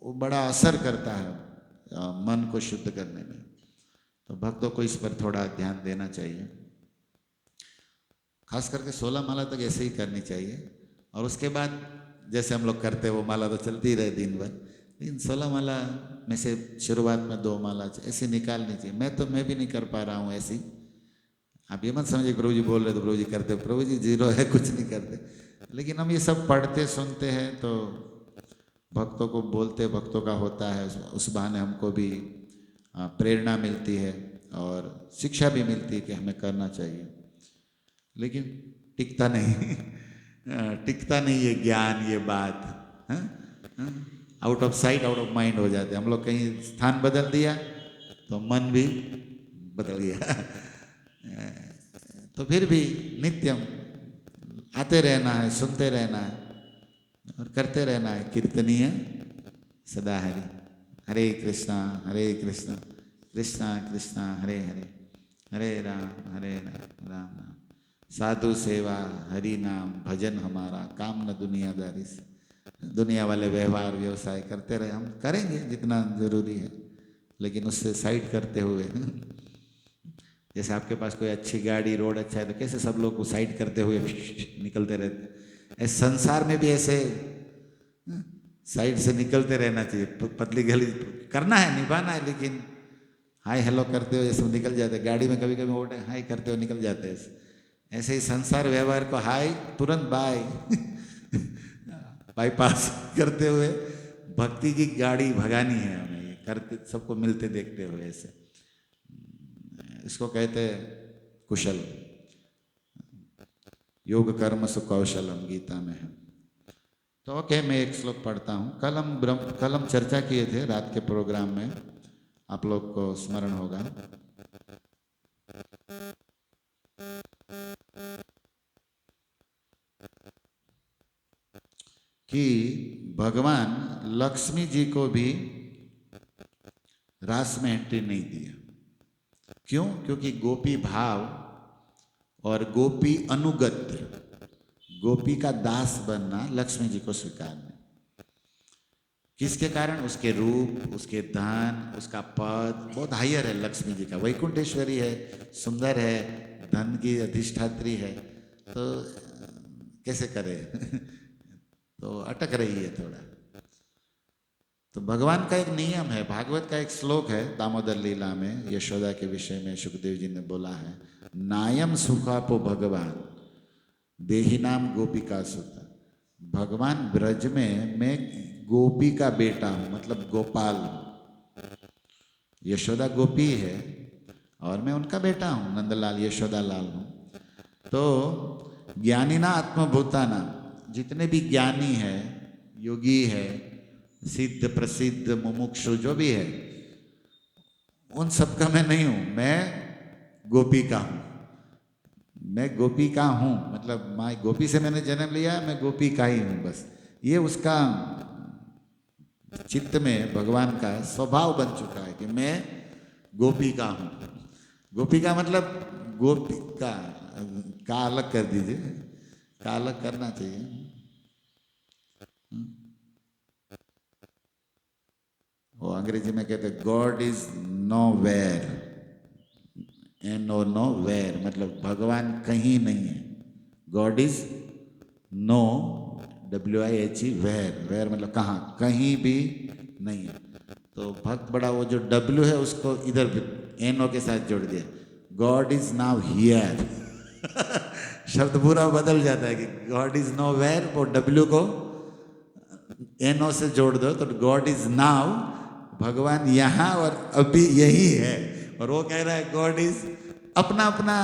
वो बड़ा असर करता है मन को शुद्ध करने में। तो भक्तों को इस पर थोड़ा ध्यान देना चाहिए। खास करके 16 माला तक ऐसे ही करनी चाहिए, और उसके बाद जैसे हम लोग करते हैं वो माला तो चलती ही रहे दिन भर, लेकिन 16 माला में से शुरुआत में 2 माला ऐसी निकालनी चाहिए। मैं भी नहीं कर पा रहा हूँ ऐसी। आप ये मत समझिए प्रभु जी बोल रहे तो प्रभु जी करते, प्रभु जी जीरो है, कुछ नहीं करते। लेकिन हम ये सब पढ़ते सुनते हैं, तो भक्तों को बोलते, भक्तों का होता है, उस बहाने हमको भी प्रेरणा मिलती है और शिक्षा भी मिलती है कि हमें करना चाहिए। लेकिन टिकता नहीं टिकता नहीं ये ज्ञान, ये बात out of sight out of mind हो जाते हैं। हम लोग कहीं स्थान बदल दिया तो मन भी बदल गया तो फिर भी नित्यम आते रहना है, सुनते रहना है और करते रहना है। कीर्तनीय सदा हरि, हरे कृष्णा कृष्णा कृष्णा हरे हरे, हरे राम राम राम। साधु सेवा, हरि नाम, भजन हमारा काम न दुनियादारी से। दुनिया वाले व्यवहार व्यवसाय करते रहे, हम करेंगे जितना जरूरी है, लेकिन उससे साइड करते हुए जैसे आपके पास कोई अच्छी गाड़ी, रोड अच्छा है, तो कैसे सब लोग को साइड करते हुए निकलते रहते, ऐसे संसार में भी ऐसे साइड से निकलते रहना चाहिए। पतली गली करना है, निभाना है, लेकिन हाय हेलो करते हुए जैसे निकल जाते। गाड़ी में कभी कभी ओटे हाय करते हुए निकल जाते हैं। ऐसे ही संसार व्यवहार को हाय तुरंत बाय बाईपास करते हुए भक्ति की गाड़ी भगानी है हमें, करते सबको मिलते देखते हुए। ऐसे इसको कहते हैं कुशल, योग कर्म सु कौशलम, गीता में है। तो ओके, मैं एक श्लोक पढ़ता हूँ। कल हम चर्चा किए थे रात के प्रोग्राम में, आप लोग को स्मरण होगा कि भगवान लक्ष्मी जी को भी रास में एंट्री नहीं दिया। क्यों? क्योंकि गोपी भाव और गोपी अनुगत्य, गोपी का दास बनना लक्ष्मी जी को स्वीकार नहीं। किसके कारण? उसके रूप, उसके धन, उसका पद बहुत हायर है लक्ष्मी जी का। वैकुंठेश्वरी है, सुंदर है, धन की अधिष्ठात्री है, तो कैसे करे तो अटक रही है थोड़ा। तो भगवान का एक नियम है, भागवत का एक श्लोक है दामोदर लीला में, यशोदा के विषय में सुखदेव जी ने बोला है, नायम सुखापो भगवान देही नाम गोपिका सुता। भगवान ब्रज में मैं गोपी का बेटा हूं, मतलब गोपाल हूं। यशोदा गोपी है और मैं उनका बेटा हूं, नंदलाल यशोदा लाल हूं। तो ज्ञानीना आत्मभूताना, जितने भी ज्ञानी है, योगी है, सिद्ध प्रसिद्ध मुमुक्षु जो भी है, उन सब का मैं नहीं हूँ, मैं गोपी का हूँ। मैं गोपी का हूँ मतलब माँ गोपी से मैंने जन्म लिया, मैं गोपी का ही हूँ बस। ये उसका चित्त में भगवान का स्वभाव बन चुका है कि मैं गोपी का हूँ। गोपी का मतलब गोपी का अलग कर दीजिए, का अलग करना चाहिए। वो अंग्रेजी में कहते हैं God is no where, N O no where मतलब भगवान कहीं नहीं है। God is no WIHE where, where मतलब कहाँ, कहीं भी नहीं है। तो भक्त बड़ा वो जो W है उसको इधर NO के साथ जोड़ दिया, गॉड इज नाउ हियर। शब्द पूरा बदल जाता है कि गॉड इज नो वेयर, वो W को NO से जोड़ दो तो गॉड इज नाउ, भगवान यहाँ और अभी यही है। और वो कह रहा है गॉड इज अपना अपना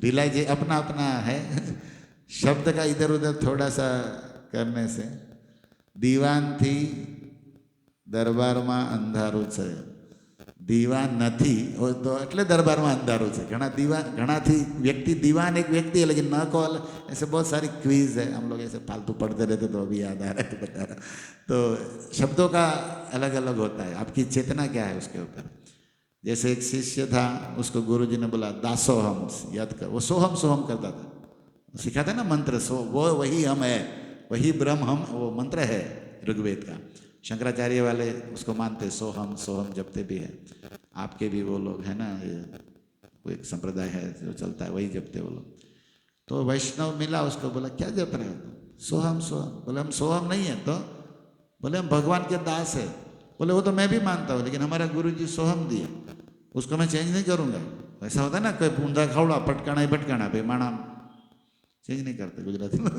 रिलाइज, अपना अपना है। शब्द का इधर उधर थोड़ा सा करने से दीवान थी દરબારમાં અંધારું છે, દીવાન નથી હોય तो એટલે दरबाરમાં अंधारू છે। घना दीवान, घनाથી व्यक्ति दीवान एक व्यक्ति है लेकिन न को ऐसे बहुत सारी क्विज है, हम लोग ऐसे फालतू पढ़ते रहते तो अभी याद आ रहा है तो बता रहा। तो शब्दों का अलग अलग होता है, आपकी चेतना क्या है उसके ऊपर। जैसे एक शिष्य था, उसको गुरुजी ने बोला दासोहम याद कर, वो सोहम सोहम करता था, सिखाते ना मंत्र, सो वो वही हम है, वही ब्रह्म हम, वो मंत्र है ऋग्वेद का। शंकराचार्य वाले उसको मानते, सोहम सोहम जपते भी है। आपके भी वो लोग हैं ना, ये वो एक संप्रदाय है जो चलता है, वही जपते वो लोग। तो वैष्णव मिला उसको, बोला क्या जप रहे हो तुम? सोहम सोहम। बोले हम सोहम नहीं है तो? बोले हम भगवान के दास है। बोले वो तो मैं भी मानता हूँ लेकिन हमारा गुरु जी सोहम दिए, उसको मैं चेंज नहीं करूँगा। ऐसा होता है ना, कोई बूंदा खावड़ा पटकाना ही पटकाना, भाई माना चेंज नहीं करते गुजराती लोग,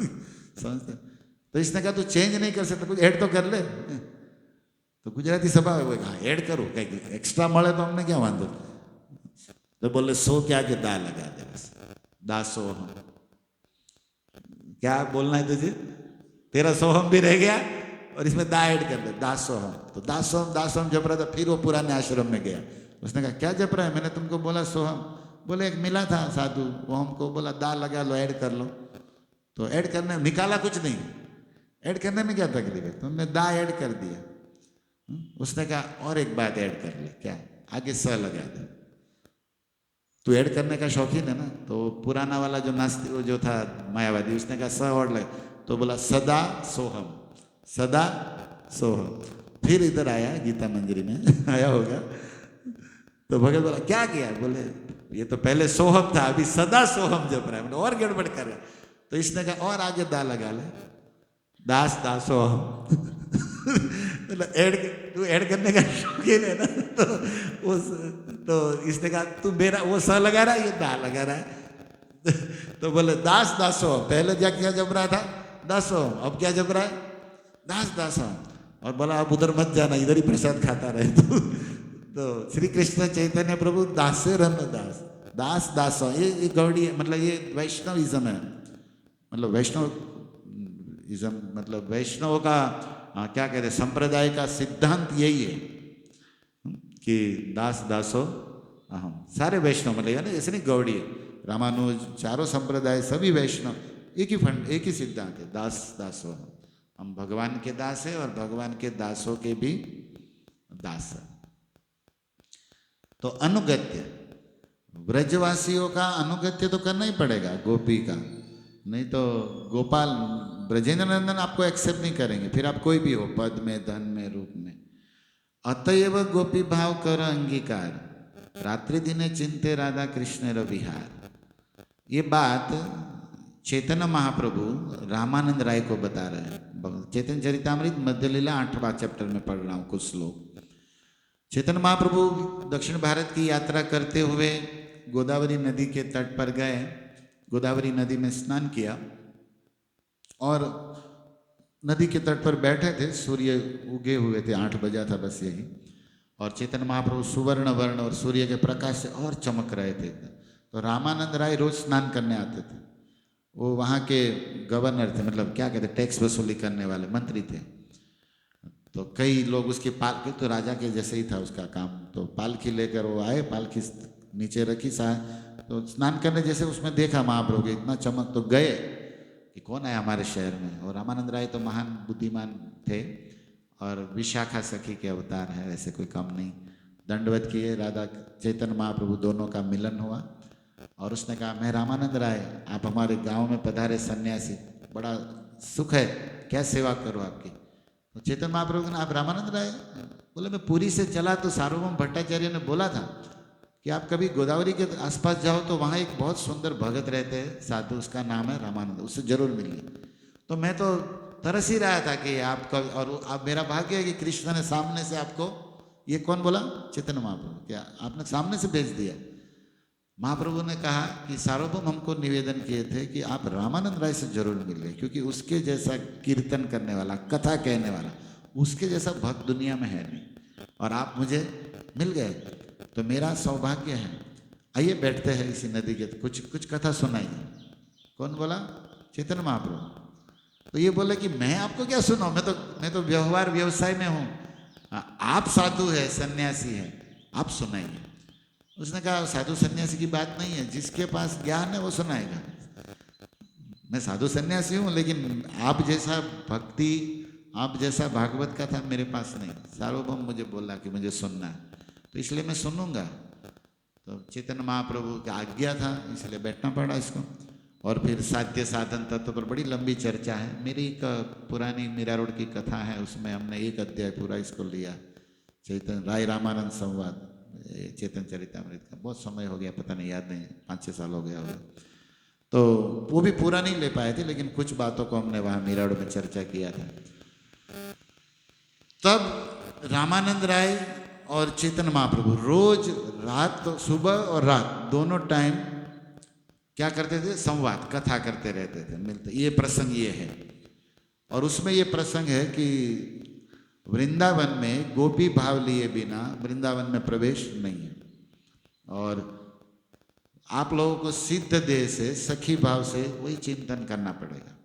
समझते। तो इसने कहा तू चेंज नहीं कर सकता, कुछ ऐड तो कर ले। तो गुजराती सभा हाँ ऐड करूँ, कहीं एक्स्ट्रा મળે तो हमने क्या वांधो। तो बोले 100 के आगे दा लगा दे बस, दासो हम। क्या बोलना है तुझे, तेरा सोहम भी रह गया और इसमें दा ऐड कर दे, दासोहम। तो दासोहम दासोहम जप रहा था, फिर वो पुराने आश्रम में गया। उसने कहा क्या जप रहा है, मैंने तुमको बोला सोहम। बोले एक मिला था साधु, वो हमको बोला दा लगा लो, ऐड कर लो। तो ऐड करने निकाला कुछ नहीं, ऐड करने में क्या तकलीफ है, तुमने दा ऐड कर दिया। उसने कहा और एक बात ऐड कर ले, क्या? आगे स लगा दे। तू ऐड करने का शौकीन है ना। तो पुराना वाला जो नास्ती वो जो था मायावादी, उसने कहा स और लगे, तो बोला सदा सोहम, सदा सोहम। फिर इधर आया गीता मंजरी में आया होगा, तो भगत बोला क्या किया? बोले ये तो पहले सोहम था, अभी सदा सोहम जप रहा है, मतलब और गड़बड़ कर रहा है। तो इसने कहा और आगे दा लगा ले, दास दासोहम। मतलब ऐड, तू ऐड करने का शौकीन है ना। तो इसने कहा तू मेरा वो स लगा रहा है, ये दा लगा रहा है। तो बोले दास दासो, पहले क्या जप रहा था? दासो। अब क्या जप रहा है? दास दासो। और बोला अब उधर मत जाना, इधर ही प्रसाद खाता रहे। तो श्री कृष्ण चैतन्य प्रभु दासे रन दास, दास दासो, ये गौड़ी मतलब ये वैष्णविज्म है। मतलब वैष्णविज्म मतलब वैष्णव का क्या कहते हैं, संप्रदाय का सिद्धांत यही है कि दास दासो अहम। सारे वैष्णव मतलब ना, ऐसे नहीं गौड़ी रामानुज चारों संप्रदाय सभी वैष्णव एक ही फंड, एक ही सिद्धांत है, दास दासो। हम भगवान के दास है और भगवान के दासों के भी दास है। तो अनुगत्य, ब्रजवासियों का अनुगत्य तो करना ही पड़ेगा, गोपी का, नहीं तो गोपाल ब्रजेंद्र नंदन आपको एक्सेप्ट नहीं करेंगे, फिर आप कोई भी हो, पद में, धन में, रूप में। अतएव गोपी भाव कर अंगीकार, रात्रि दिने चिंते राधा कृष्ण विहार। ये बात चैतन्य महाप्रभु रामानंद राय को बता रहे हैं। चैतन्य चरितामृत मध्य लीला 8वां चैप्टर में पढ़ रहा हूँ कुछ श्लोक। चैतन्य महाप्रभु दक्षिण भारत की यात्रा करते हुए गोदावरी नदी के तट पर गए, गोदावरी नदी में स्नान किया और नदी के तट पर बैठे थे। सूर्य उगे हुए थे, 8 बजा था बस यही। और चैतन्य महाप्रभु सुवर्ण वर्ण और सूर्य के प्रकाश से और चमक रहे थे। तो रामानंद राय रोज स्नान करने आते थे। वो वहाँ के गवर्नर थे, मतलब क्या कहते, टैक्स वसूली करने वाले मंत्री थे। तो कई लोग उसकी पालकी, तो राजा के जैसे ही था उसका काम, तो पालकी लेकर वो आए, पालकी नीचे रखी सा, तो स्नान करने जैसे उसमें देखा महाप्रभु के इतना चमक, तो गए कि कौन आया हमारे शहर में। और रामानंद राय तो महान बुद्धिमान थे और विशाखा सखी के अवतार है, ऐसे कोई कम नहीं। दंडवत किए, राधा चैतन्य महाप्रभु दोनों का मिलन हुआ और उसने कहा, मैं रामानंद राय, आप हमारे गांव में पधारे सन्यासी, बड़ा सुख है, क्या सेवा करूँ आपकी। तो चैतन्य महाप्रभु ने, आप रामानंद राय? बोले मैं पुरी से चला तो सार्वभौम भट्टाचार्य ने बोला था कि आप कभी गोदावरी के आसपास जाओ तो वहाँ एक बहुत सुंदर भगत रहते हैं साधु, उसका नाम है रामानंद, उससे जरूर मिलिए। तो मैं तो तरस ही रहा था कि आपका, और आप, मेरा भाग्य है कि कृष्ण ने सामने से आपको, ये कौन बोला? चैतन्य महाप्रभु, क्या आपने सामने से भेज दिया? महाप्रभु ने कहा कि सार्वभौम हमको निवेदन किए थे कि आप रामानंद राय से जरूर मिलिए, क्योंकि उसके जैसा कीर्तन करने वाला, कथा कहने वाला, उसके जैसा भक्त दुनिया में है नहीं, और आप मुझे मिल गए तो मेरा सौभाग्य है। आइए बैठते हैं इसी नदी के, कुछ कथा सुनाइए। कौन बोला? चैतन्य महाप्रभु। तो ये बोले कि मैं आपको क्या सुनाऊं, मैं तो व्यवहार व्यवसाय में हूँ, आप साधु है, सन्यासी है, आप सुनाइए। उसने कहा, साधु सन्यासी की बात नहीं है, जिसके पास ज्ञान है वो सुनाएगा। मैं साधु सन्यासी हूँ, लेकिन आप जैसा भक्ति, आप जैसा भागवत कथा मेरे पास नहीं। सार्वभौम मुझे बोला कि मुझे सुनना है, तो इसलिए मैं सुनूंगा। तो चैतन्य महाप्रभु की आज्ञा था, इसलिए बैठना पड़ा इसको। और फिर साध्य साधन तत्व पर बड़ी लंबी चर्चा है। मेरी एक पुरानी मीरा रोड की कथा है, उसमें हमने एक अध्याय पूरा इसको लिया, चैतन्य राय रामानंद संवाद, चेतन चरितामृत का। बहुत समय हो गया, पता नहीं, याद नहीं, 5-6 साल हो गया होगा। तो वो भी पूरा नहीं ले पाए थे, लेकिन कुछ बातों को हमने वहाँ मीरा रोड में चर्चा किया था। तब रामानंद राय और चैतन्य महाप्रभु रोज रात, तो सुबह और रात दोनों टाइम क्या करते थे? संवाद, कथा करते रहते थे, मिलते। ये प्रसंग ये है, और उसमें ये प्रसंग है कि वृंदावन में गोपी भाव लिए बिना वृंदावन में प्रवेश नहीं है, और आप लोगों को सिद्ध देह से, सखी भाव से वही चिंतन करना पड़ेगा,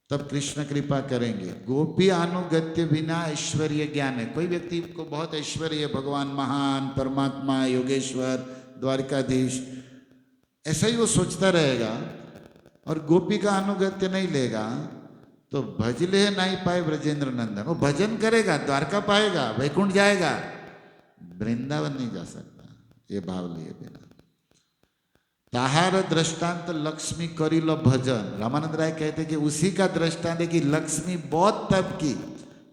तब कृष्ण कृपा करेंगे। गोपी अनुगत्य बिना ऐश्वर्य ज्ञान है। कोई व्यक्ति को बहुत ऐश्वर्य, भगवान महान, परमात्मा, योगेश्वर, द्वारकाधीश, ऐसा ही वो सोचता रहेगा और गोपी का अनुगत्य नहीं लेगा, तो भजले नहीं पाए ब्रजेंद्र नंदन। वो भजन करेगा, द्वारका पाएगा, वैकुंठ जाएगा, वृंदावन नहीं जा सकता ये भाव लिए बिना। ताहार दृष्टांत लक्ष्मी करिलो भजन। रामानंद राय कहते कि उसी का दृष्टांत है कि लक्ष्मी बहुत तप की,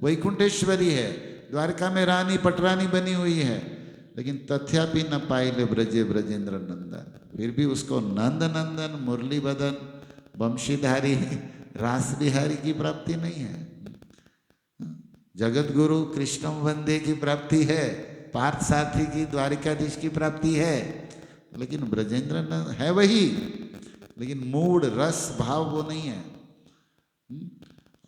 वैकुंठेश्वरी है, द्वारका में रानी पटरानी बनी हुई है, लेकिन तथ्यापि न पाइले ब्रजे ब्रजेंद्र नंदन। फिर भी उसको नंद नंदन, मुरली बदन, वंशीधारी, रास बिहारी की प्राप्ति नहीं है। जगत गुरु कृष्णम वंदे की प्राप्ति है, पार्थ सारथी की, द्वारिकाधीश की प्राप्ति है, लेकिन ब्रजेंद्र नंदन है वही, लेकिन मूड, रस, भाव वो नहीं है।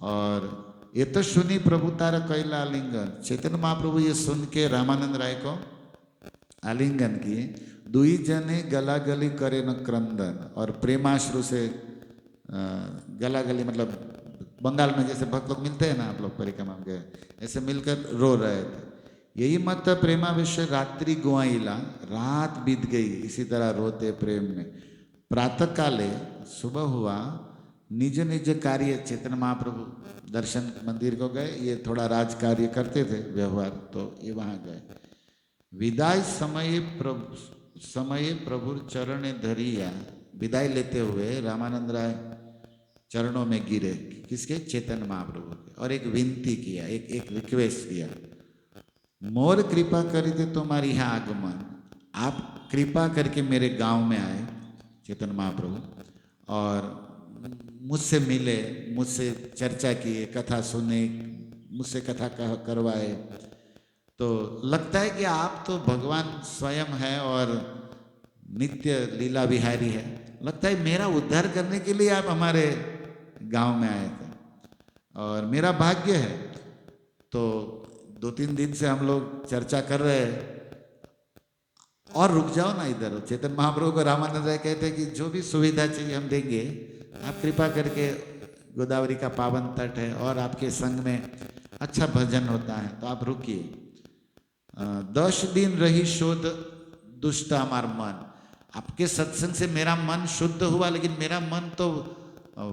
और ये तो सुनी प्रभु तारा कैला आलिंगन। चैतन्य महाप्रभु ये सुन के रामानंद राय को आलिंगन किए। दुई जने गला गली करे न क्रंदन, और प्रेमाश्रु से गला गली, मतलब बंगाल में जैसे भक्त लोग मिलते हैं ना, आप लोग परिक्रमा में गए, ऐसे मिलकर रो रहे थे। यही मत प्रेमावेश रात्रि गुआइला, रात बीत गई इसी तरह रोते प्रेम में। प्रातः काले, सुबह हुआ, निज निज कार्य। चैतन्य महाप्रभु दर्शन मंदिर को गए, ये थोड़ा राज कार्य करते थे व्यवहार, तो ये वहाँ गए। विदाई समय प्रभु चरण धरिया। विदाई लेते हुए रामानंद राय चरणों में गिरे, किसके? चैतन्य महाप्रभु के, और एक विनती किया, एक रिक्वेस्ट किया, मोर कृपा करी थे तुम्हारी यहाँ आगमन। आप कृपा करके मेरे गांव में आए चैतन्य महाप्रभु, और मुझसे मिले, मुझसे चर्चा किए, कथा सुने, मुझसे कथा करवाए। तो लगता है कि आप तो भगवान स्वयं है और नित्य लीला विहारी है। लगता है मेरा उद्धार करने के लिए आप हमारे गांव में आए थे, और मेरा भाग्य है। तो 2-3 दिन से हम लोग चर्चा कर रहे हैं, और रुक जाओ ना इधर। चैतन्य महाप्रभु को रामानंद राय कहते हैं कि जो भी सुविधा चाहिए हम देंगे, आप कृपा करके, गोदावरी का पावन तट है, और आपके संग में अच्छा भजन होता है। तो आप रुकिए। 10 दिन रही शोध दुष्ट हमार मन। आपके सत्संग से मेरा मन शुद्ध हुआ, लेकिन मेरा मन तो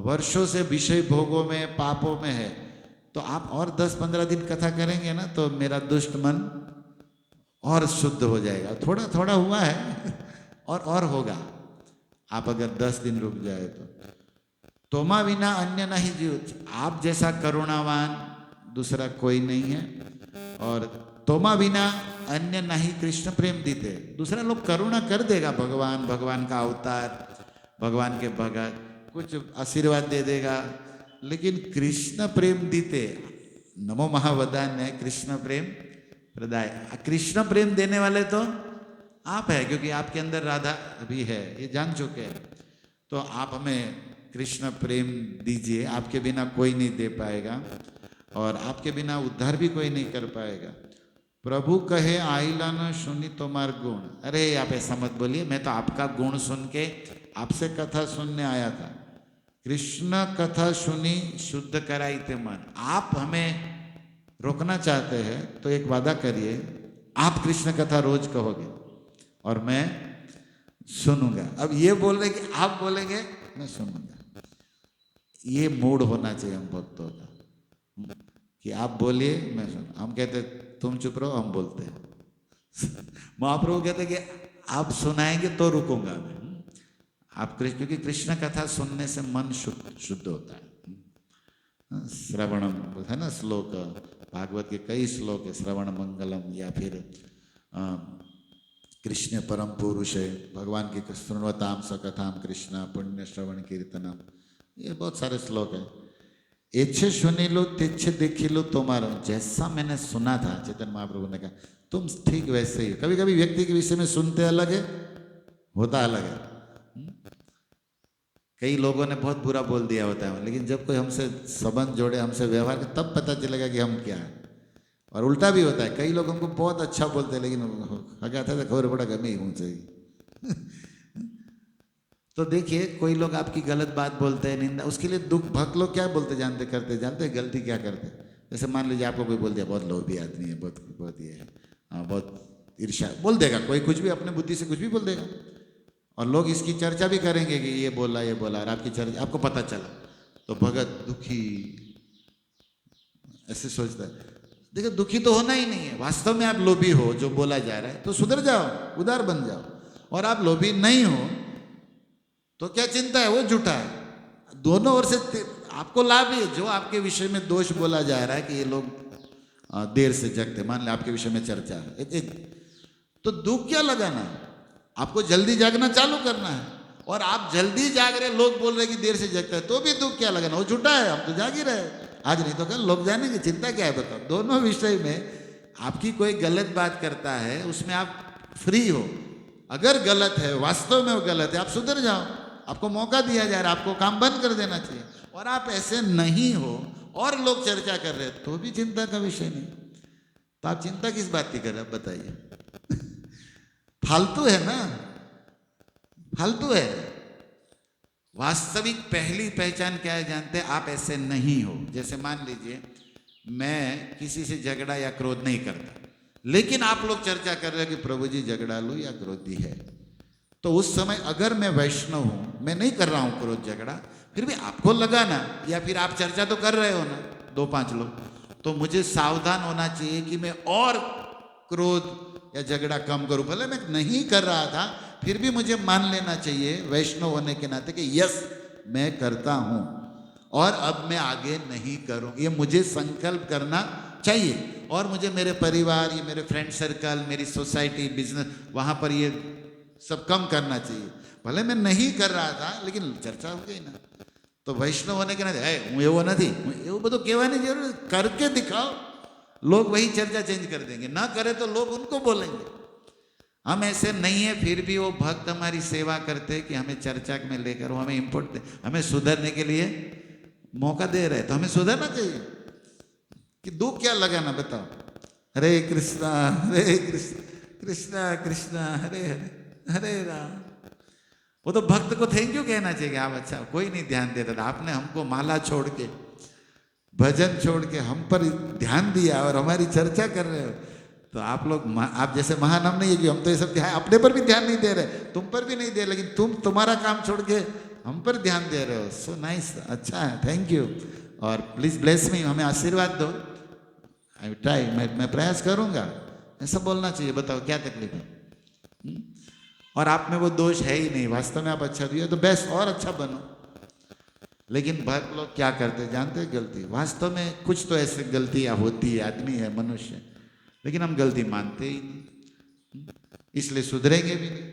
वर्षों से विषय भोगों में, पापों में है। तो आप और 10-15 दिन कथा करेंगे ना, तो मेरा दुष्ट मन और शुद्ध हो जाएगा। थोड़ा थोड़ा हुआ है और होगा। आप अगर 10 दिन रुक जाए तो। तोमा विना अन्य नहीं जीव। आप जैसा करुणावान दूसरा कोई नहीं है। और तोमा बिना अन्य नहीं कृष्ण प्रेम दीते। दूसरा लोग करुणा कर देगा, भगवान, भगवान का अवतार, भगवान के भगत कुछ आशीर्वाद दे देगा, लेकिन कृष्ण प्रेम दीते। नमो महावदान्य कृष्ण प्रेम प्रदाय। कृष्ण प्रेम देने वाले तो आप है, क्योंकि आपके अंदर राधा भी है, ये जान चुके हैं। तो आप हमें कृष्ण प्रेम दीजिए। आपके बिना कोई नहीं दे पाएगा, और आपके बिना उद्धार भी कोई नहीं कर पाएगा। प्रभु कहे आइला न सुनी तुम्हार गुण। अरे आप ऐसा मत बोलिए, मैं तो आपका गुण सुन के आपसे कथा सुनने आया था। कृष्ण कथा सुनी शुद्ध कराई ते मन। आप हमें रोकना चाहते हैं तो एक वादा करिए, आप कृष्ण कथा रोज कहोगे और मैं सुनूंगा। अब ये बोल रहे कि आप बोलेंगे मैं सुनूंगा। ये मूड होना चाहिए हम भक्तों का कि आप बोलिए मैं सुन। हम कहते तुम चुप रहो, हम बोलते हैं। महाप्रभु कहते कि आप सुनाएंगे तो रुकूंगा मैं। आप क्योंकि कृष्ण कथा सुनने से मन शुद्ध होता है। श्रवणम है ना श्लोक, भागवत के कई श्लोक है, श्रवण मंगलम, या फिर कृष्ण परम पुरुष है, भगवान की श्रृण्वताम सकथाम कृष्ण पुण्य श्रवण कीर्तनम, ये बहुत सारे श्लोक है। एच्छे सुनी लो तिच्छे देखी लो तुम्हारा। जैसा मैंने सुना था, चैतन्य महाप्रभु ने कहा तुम ठीक वैसे ही। कभी कभी व्यक्ति के विषय में सुनते अलग है, होता अलग है। कई लोगों ने बहुत बुरा बोल दिया होता है, लेकिन जब कोई हमसे संबंध जोड़े, हमसे व्यवहार करे, तब पता चलेगा कि हम क्या है। और उल्टा भी होता है, कई लोग हमको बहुत अच्छा बोलते हैं, लेकिन कहता है खबर पड़ा गमे हूँ सही। तो देखिए, कोई लोग आपकी गलत बात बोलते हैं, निंदा, उसके लिए दुख भक्त लोग क्या बोलते जानते हैं गलती क्या करते। जैसे मान लीजिए आपको कोई बोल दिया बहुत लोभी आदमी है, बहुत ये है, बहुत ईर्ष्या बोल देगा, कोई कुछ भी अपने बुद्धि से कुछ भी बोल देगा, और लोग इसकी चर्चा भी करेंगे कि ये बोला, और आपकी चर्चा आपको पता चला तो भगत दुखी ऐसे सोचता है। देखो, दुखी तो होना ही नहीं है। वास्तव में आप लोभी हो, जो बोला जा रहा है, तो सुधर जाओ, उदार बन जाओ। और आप लोभी नहीं हो तो क्या चिंता है, वो झूठा है। दोनों ओर से आपको लाभ ही है। जो आपके विषय में दोष बोला जा रहा है कि ये लोग देर से जगते, मान ले आपके विषय में चर्चा है, तो दुख क्या लगाना है, आपको जल्दी जागना चालू करना है। और आप जल्दी जाग रहे, लोग बोल रहे कि देर से जगता है, तो भी दुख क्या लगाना, वो झूठा है। हम तो जाग ही रहे, आज नहीं तो कल लोग जानेंगे, चिंता क्या है बताओ। दोनों विषय में आपकी कोई गलत बात करता है, उसमें आप फ्री हो। अगर गलत है, वास्तव में वो गलत है, आप सुधर जाओ, आपको मौका दिया जा रहा है, आपको काम बंद कर देना चाहिए। और आप ऐसे नहीं हो और लोग चर्चा कर रहे हैं, तो भी चिंता का विषय नहीं। तो आप चिंता किस बात की कर रहे हैं बताइए। फालतू है ना, फालतू है। वास्तविक पहली पहचान क्या है जानते हैं, आप ऐसे नहीं हो। जैसे मान लीजिए मैं किसी से झगड़ा या क्रोध नहीं करता, लेकिन आप लोग चर्चा कर रहे हैं कि प्रभु जी झगड़ालू या क्रोधी है, तो उस समय अगर मैं वैष्णव हूं, मैं नहीं कर रहा हूं क्रोध झगड़ा, फिर भी आपको लगा ना, या फिर आप चर्चा तो कर रहे हो ना 2-5 लोग, तो मुझे सावधान होना चाहिए कि मैं और क्रोध या झगड़ा कम करूं। भले मैं नहीं कर रहा था, फिर भी मुझे मान लेना चाहिए वैष्णव होने के नाते कि यस मैं करता हूं, और अब मैं आगे नहीं करूं, ये मुझे संकल्प करना चाहिए। और मुझे मेरे परिवार, ये मेरे फ्रेंड सर्कल, मेरी सोसाइटी, बिजनेस, वहां पर ये सब कम करना चाहिए। भले मैं नहीं कर रहा था, लेकिन चर्चा हो गई ना, तो वैष्णव होने के नाते હું એવો નથી, એવું બધું કહેવાની જરૂર, करके दिखाओ, लोग वही चर्चा चेंज कर देंगे। ना करे तो लोग उनको बोलेंगे। हम ऐसे नहीं है, फिर भी वो भक्त हमारी सेवा करते कि हमें चर्चा में लेकर, वो हमें इम्पोर्ट दे, हमें सुधरने के लिए मौका दे रहे, तो हमें सुधरना चाहिए। कि दुख क्या लगाना बताओ। हरे कृष्णा कृष्णा कृष्णा हरे हरे हरे राम। वो तो भक्त को थैंक यू कहना चाहिए कि आप अच्छा, कोई नहीं ध्यान देता था, आपने हमको माला छोड़ के भजन छोड़ के हम पर ध्यान दिया और हमारी चर्चा कर रहे हो, तो आप लोग आप जैसे महान हम नहीं है कि हम तो ये सब ध्यान अपने पर भी ध्यान नहीं दे रहे, तुम पर भी नहीं दे रहे, लेकिन तुम्हारा काम छोड़ के हम पर ध्यान दे रहे हो। सो नाइस, अच्छा है, थैंक यू। और प्लीज़ ब्लेस मी, हमें आशीर्वाद दो। आई ट्राई, मैं प्रयास करूँगा। ऐसा बोलना चाहिए, बताओ क्या तकलीफ है? और आप में वो दोष है ही नहीं, वास्तव में आप अच्छा भी हो तो बेस्ट और अच्छा बनो। लेकिन बहुत लोग क्या करते जानते हैं, गलती, वास्तव में कुछ तो ऐसे गलतियाँ होती है, आदमी है, मनुष्य, लेकिन हम गलती मानते ही नहीं, इसलिए सुधरेंगे भी नहीं,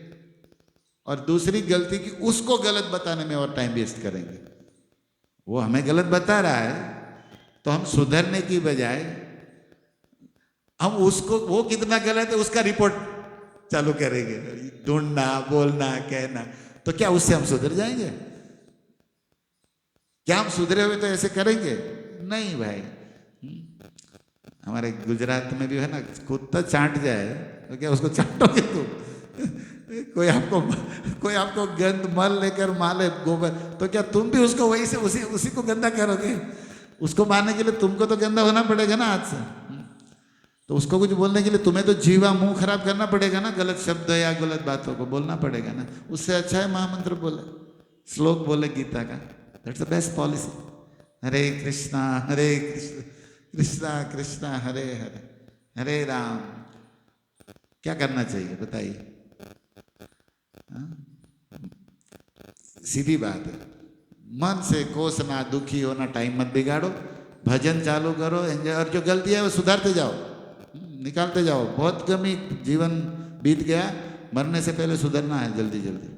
और दूसरी गलती की उसको गलत बताने में और टाइम वेस्ट करेंगे। वो हमें गलत बता रहा है तो हम सुधरने की बजाय हम उसको, वो कितना गलत है उसका रिपोर्ट चालू करेंगे, ढूंढना, बोलना, कहना। तो क्या उससे हम सुधर जाएंगे? क्या हम सुधरे हुए तो ऐसे करेंगे? नहीं भाई। हमारे गुजरात में भी है ना, कुत्ता चाट जाए तो क्या उसको चाटोगे तुम? कोई आपको गंद मल लेकर माले, गोबर, तो क्या तुम भी उसको वही से उसी को गंदा करोगे? उसको मारने के लिए तुमको तो गंदा होना पड़ेगा ना हाथ से। तो उसको कुछ बोलने के लिए तुम्हें तो जीवा मुंह खराब करना पड़ेगा ना, गलत शब्द या गलत बातों को बोलना पड़ेगा ना। उससे अच्छा है महामंत्र बोले, श्लोक बोले गीता का, दैट्स द बेस्ट पॉलिसी। हरे कृष्णा कृष्णा कृष्णा हरे हरे, हरे राम। क्या करना चाहिए बताइए? सीधी बात है, मन से कोसना, दुखी होना, टाइम मत बिगाड़ो, भजन चालू करो, एंजॉय, और जो गलती है वो सुधारते जाओ, निकालते जाओ। बहुत कमी जीवन बीत गया, मरने से पहले सुधरना है जल्दी जल्दी।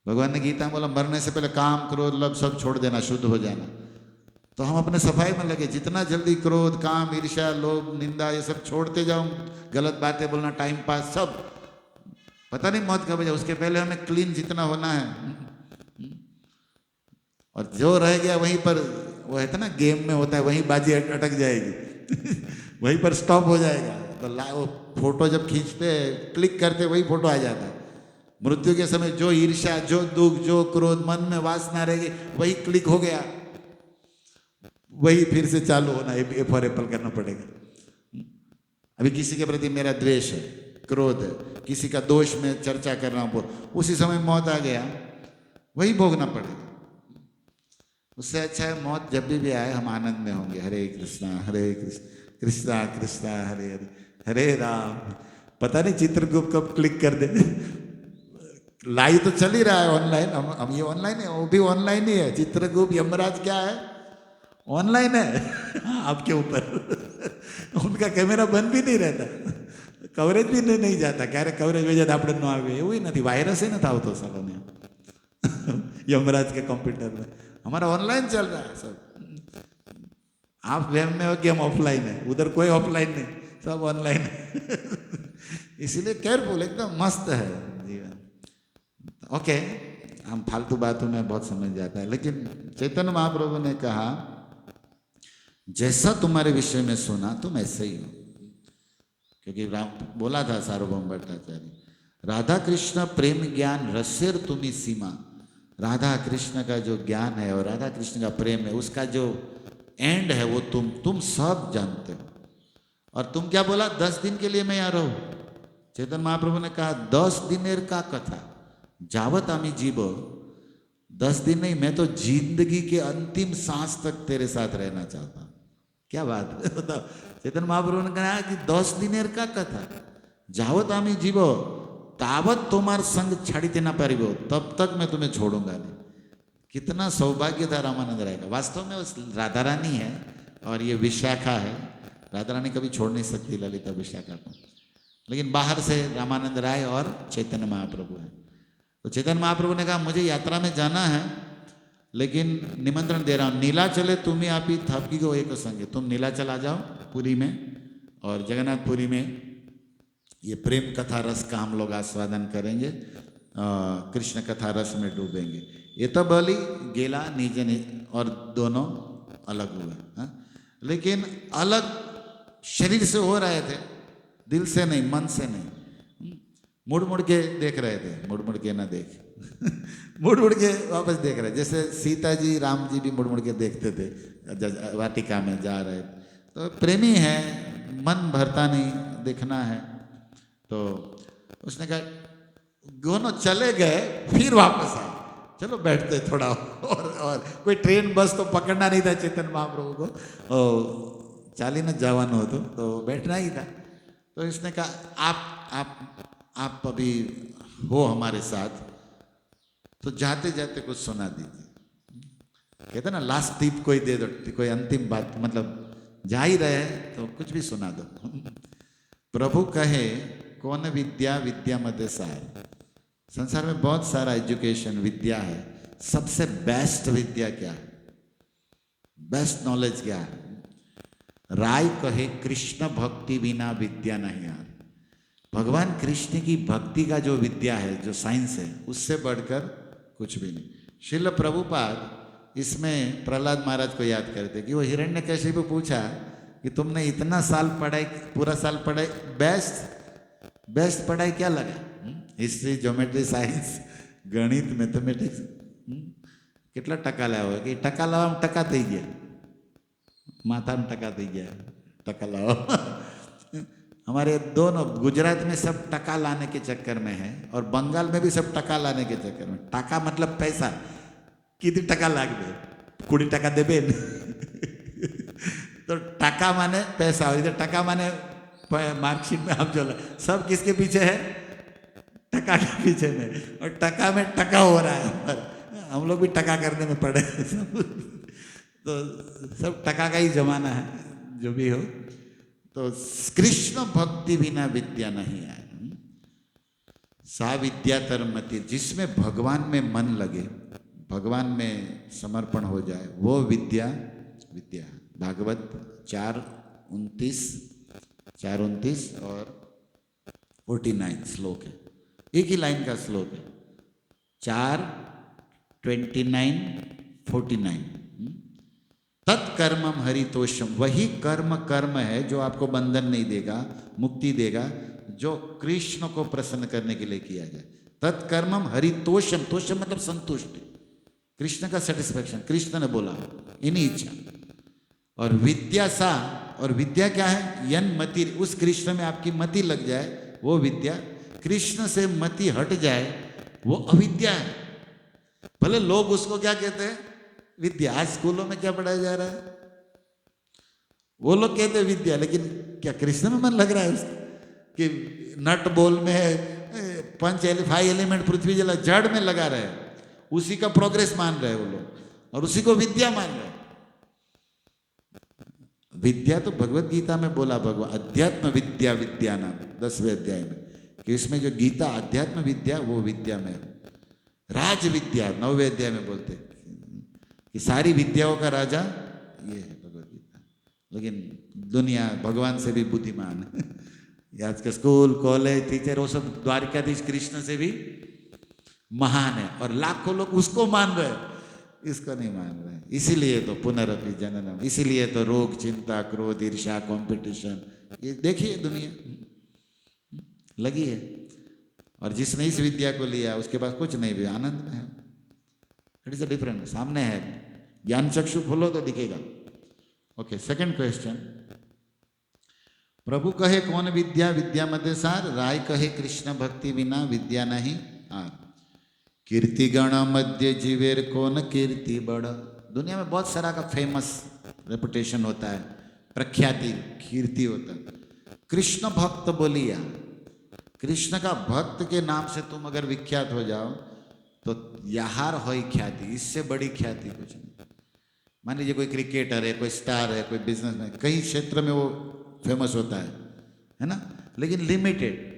भगवान ने गीता में बोला मरने से पहले काम, क्रोध, लोभ सब छोड़ देना, शुद्ध हो जाना। तो हम अपने सफाई में लगे, जितना जल्दी क्रोध, काम, ईर्ष्या, लोभ, निंदा, ये सब छोड़ते जाओ, गलत बातें बोलना, टाइम पास, सब, पता नहीं मौत कब है, उसके पहले हमें क्लीन जितना होना है। और जो रह गया वहीं पर, वो है ना गेम में होता है, वहीं बाजी अटक जाएगी वहीं पर स्टॉप हो जाएगा। तो वो फोटो जब खींचते क्लिक करते वही फोटो आ जाता है। मृत्यु के समय जो ईर्ष्या, जो दुख, जो क्रोध मन में वासना रहेगी, वही क्लिक हो गया, वही फिर से चालू होना, ए फॉर एप्पल करना पड़ेगा। अभी किसी के प्रति मेरा द्वेष है, क्रोध है, किसी का दोष में चर्चा कर रहा हूँ, उसी समय मौत आ गया, वही भोगना पड़ेगा। उससे अच्छा है मौत जब भी आए हम आनंद में होंगे। हरे कृष्णा कृष्णा कृष्णा हरे हरे, हरे राम। पता नहीं चित्रगुप्त कब क्लिक कर दे लाइव तो चल ही रहा है ऑनलाइन, हम ये ऑनलाइन है, वो भी ऑनलाइन ही है। चित्रगुप्त यमराज क्या है, ऑनलाइन है आपके ऊपर उनका कैमरा बंद भी नहीं रहता, कवरेज भी नहीं जाता। क्या कवरेज भेजा આપણે ન આવે એવું નથી, વાયરસ ही નથી આવતો સાલોને यमराज के कंप्यूटर में। हमारा ऑनलाइन चल रहा है सब। आप वेब में हो कि हम ऑफलाइन है, उधर कोई ऑफलाइन नहीं, सब ऑनलाइन है इसीलिए केयरफुल, एकदम मस्त है जीवन। ओके, हम फालतू बातों में बहुत समझ जाता है, लेकिन चैतन्य महाप्रभु ने कहा जैसा तुम्हारे विषय में सुना तुम ऐसे ही हो। क्योंकि बोला था सार्वभौम भट्टाचार्य, राधा कृष्ण प्रेम ज्ञान रसेर तुम्ही सीमा। राधा कृष्ण का जो ज्ञान है और राधा कृष्ण का प्रेम है, उसका जो एंड है वो तुम सब जानते हो। और तुम क्या बोला, 10 दिन के लिए मैं यहाँ रहूं। चैतन्य महाप्रभु ने कहा 10 दिनेर का कथा जावत आमी जीवो, 10 दिन नहीं, मैं तो जिंदगी के अंतिम सांस तक तेरे साथ रहना चाहता हूं। क्या बात है, बताओ। चैतन्य महाप्रभु ने कहा कि 10 दिनेर का कथा जावत आमी जीवो तावत तुम्हार संग छाड़ीते ना पारिबो, तब तक मैं तुम्हें छोड़ूंगा नहीं। कितना सौभाग्य था रामानंद राय का। वास्तव में वो राधा रानी है और ये विशाखा है। राधा रानी कभी छोड़ नहीं सकती ललिता विशाखा को, लेकिन बाहर से रामानंद राय और चैतन्य महाप्रभु है। तो चैतन्य महाप्रभु ने कहा मुझे यात्रा में जाना है, लेकिन निमंत्रण दे रहा हूँ, नीलाचले तुम्हें आप ही थपकी को एक संगे, तुम नीलाचल आ जाओ पुरी में, और जगन्नाथपुरी में ये प्रेम कथा रस का हम लोग आस्वादन करेंगे, कृष्ण कथा रस में डूबेंगे। ये तो बलि गेला नीचे और दोनों अलग हुए, हाँ? लेकिन अलग शरीर से हो रहे थे, दिल से नहीं, मन से नहीं। मुड़ मुड़ के देख रहे थे, मुड़ मुड़ के ना देख मुड़ मुड़ के वापस देख रहे, जैसे सीता जी राम जी भी मुड़ मुड़ के देखते थे, वाटिका में जा रहे, तो प्रेमी है, मन भरता नहीं, देखना है। तो उसने कहा, दोनों चले गए, फिर वापस आए, चलो बैठते थोड़ा और कोई ट्रेन बस तो पकड़ना नहीं था चैतन्य महाप्रभु को, और चालीन जवान हो तो बैठना ही था। तो इसने कहा, आप अभी हो हमारे साथ, तो जाते जाते कुछ सुना दीजिए। कहते ना लास्ट टिप कोई दे दो, कोई अंतिम बात, मतलब जा ही रहे तो कुछ भी सुना दो। प्रभु कहे, कौन विद्या विद्या मध्य सार। संसार में बहुत सारा एजुकेशन विद्या है, सबसे बेस्ट विद्या क्या है, बेस्ट नॉलेज क्या है? राय कहे, कृष्ण भक्ति बिना विद्या नहीं यार। भगवान कृष्ण की भक्ति का जो विद्या है, जो साइंस है, उससे बढ़कर कुछ भी नहीं। श्रील प्रभुपाद इसमें प्रहलाद महाराज को याद करते कि वो हिरण्यकशिपु पूछा कि तुमने इतना साल पढ़ाई, पूरा साल पढ़ाई, बेस्ट पढ़ाई क्या लगा? हिस्ट्री, ज्योमेट्री, साइंस, गणित, मैथमेटिक्स, કેટલા ટકા લાવ્યો? કે ટકા લાવવામાં ટકા થઈ ગયા, માથામાં ટકા થઈ ગયા, ટકા લાવો। हमारे दोनों गुजरात में सब टका लाने के चक्कर में है, और बंगाल में भी सब टका लाने के चक्कर में। टका मतलब पैसा, कितनी टका लाग दे, 20 टका देबे तो टका माने पैसा, और इधर टका माने मार्कशीट में आप जो सब किसके पीछे है? टका के पीछे में, और टका में टका हो रहा है। हम लोग भी टका करने में पड़े तो सब टका का ही जमाना है, जो भी हो। तो कृष्ण भक्ति बिना विद्या नहीं है। सा विद्या तरमति, जिसमें भगवान में मन लगे, भगवान में समर्पण हो जाए, वो विद्या विद्या। भागवत 4:29 और 49 श्लोक है, एक ही लाइन का श्लोक है। 4:29-49। तत्कर्मम हरितोषम, वही कर्म है जो आपको बंधन नहीं देगा, मुक्ति देगा, जो कृष्ण को प्रसन्न करने के लिए किया जाए। तत्कर्मम हरितोषम, तोषम मतलब संतुष्टि, कृष्ण का सेटिस्फैक्शन, कृष्ण ने बोला, इन्हीं इच्छा। और विद्या सा, और विद्या क्या है? यन मति, उस कृष्ण में आपकी मति लग जाए, वो विद्या। कृष्ण से मति हट जाए, वो अविद्या है। भले लोग उसको क्या कहते हैं? विद्या। आज स्कूलों में क्या पढ़ाया जा रहा है? वो लोग कहते हैं विद्या, लेकिन क्या कृष्ण में मन लग रहा है उसका? कि नट बोल में 5 एलिमेंट पृथ्वी जल जड़ में लगा रहे, उसी का प्रोग्रेस मान रहे वो लोग, और उसी को विद्या मान रहे। विद्या तो भगवत गीता में बोला भगवान, अध्यात्म विद्या विद्या नाम 10वें अध्याय में, कि इसमें जो गीता अध्यात्म विद्या, वो विद्या में। राज विद्या 9वें अध्याय में बोलते कि सारी विद्याओं का राजा ये है भगवत गीता। लेकिन दुनिया भगवान से भी बुद्धिमान है। आज के स्कूल, कॉलेज, टीचर, वो सब द्वारिकाधीश कृष्ण से भी महान है, और लाखों लोग उसको मान रहे हैं, इसको नहीं मान रहे। इसीलिए तो पुनरपि जननम, इसीलिए तो रोग, चिंता, क्रोध, ईर्ष्या, कंपटीशन, ये देखिए दुनिया लगी है। और जिसने इस विद्या को लिया, उसके पास कुछ नहीं भी, आनंद में है। इट इज अ डिफरेंट, सामने है, ज्ञान चक्षु खोलो तो दिखेगा। Okay, second question. प्रभु कहे, कौन विद्या विद्या मध्य सार। राय कहे, कृष्ण भक्ति बिना विद्या नहीं आर। कीर्ति गण मध्य जीवेर कौन कीर्ति बड़। दुनिया में बहुत सारा का फेमस रेपुटेशन होता है, प्रख्याति, कीर्ति होता है। कृष्ण भक्त बोलिया, कृष्ण का भक्त के नाम से तुम अगर विख्यात हो जाओ तो यार हो ख्याति, इससे बड़ी ख्याति कुछ नहीं। मान लीजिए कोई क्रिकेटर है, कोई स्टार है, कोई बिजनेसमैन, कई क्षेत्र में वो फेमस होता है ना, लेकिन लिमिटेड।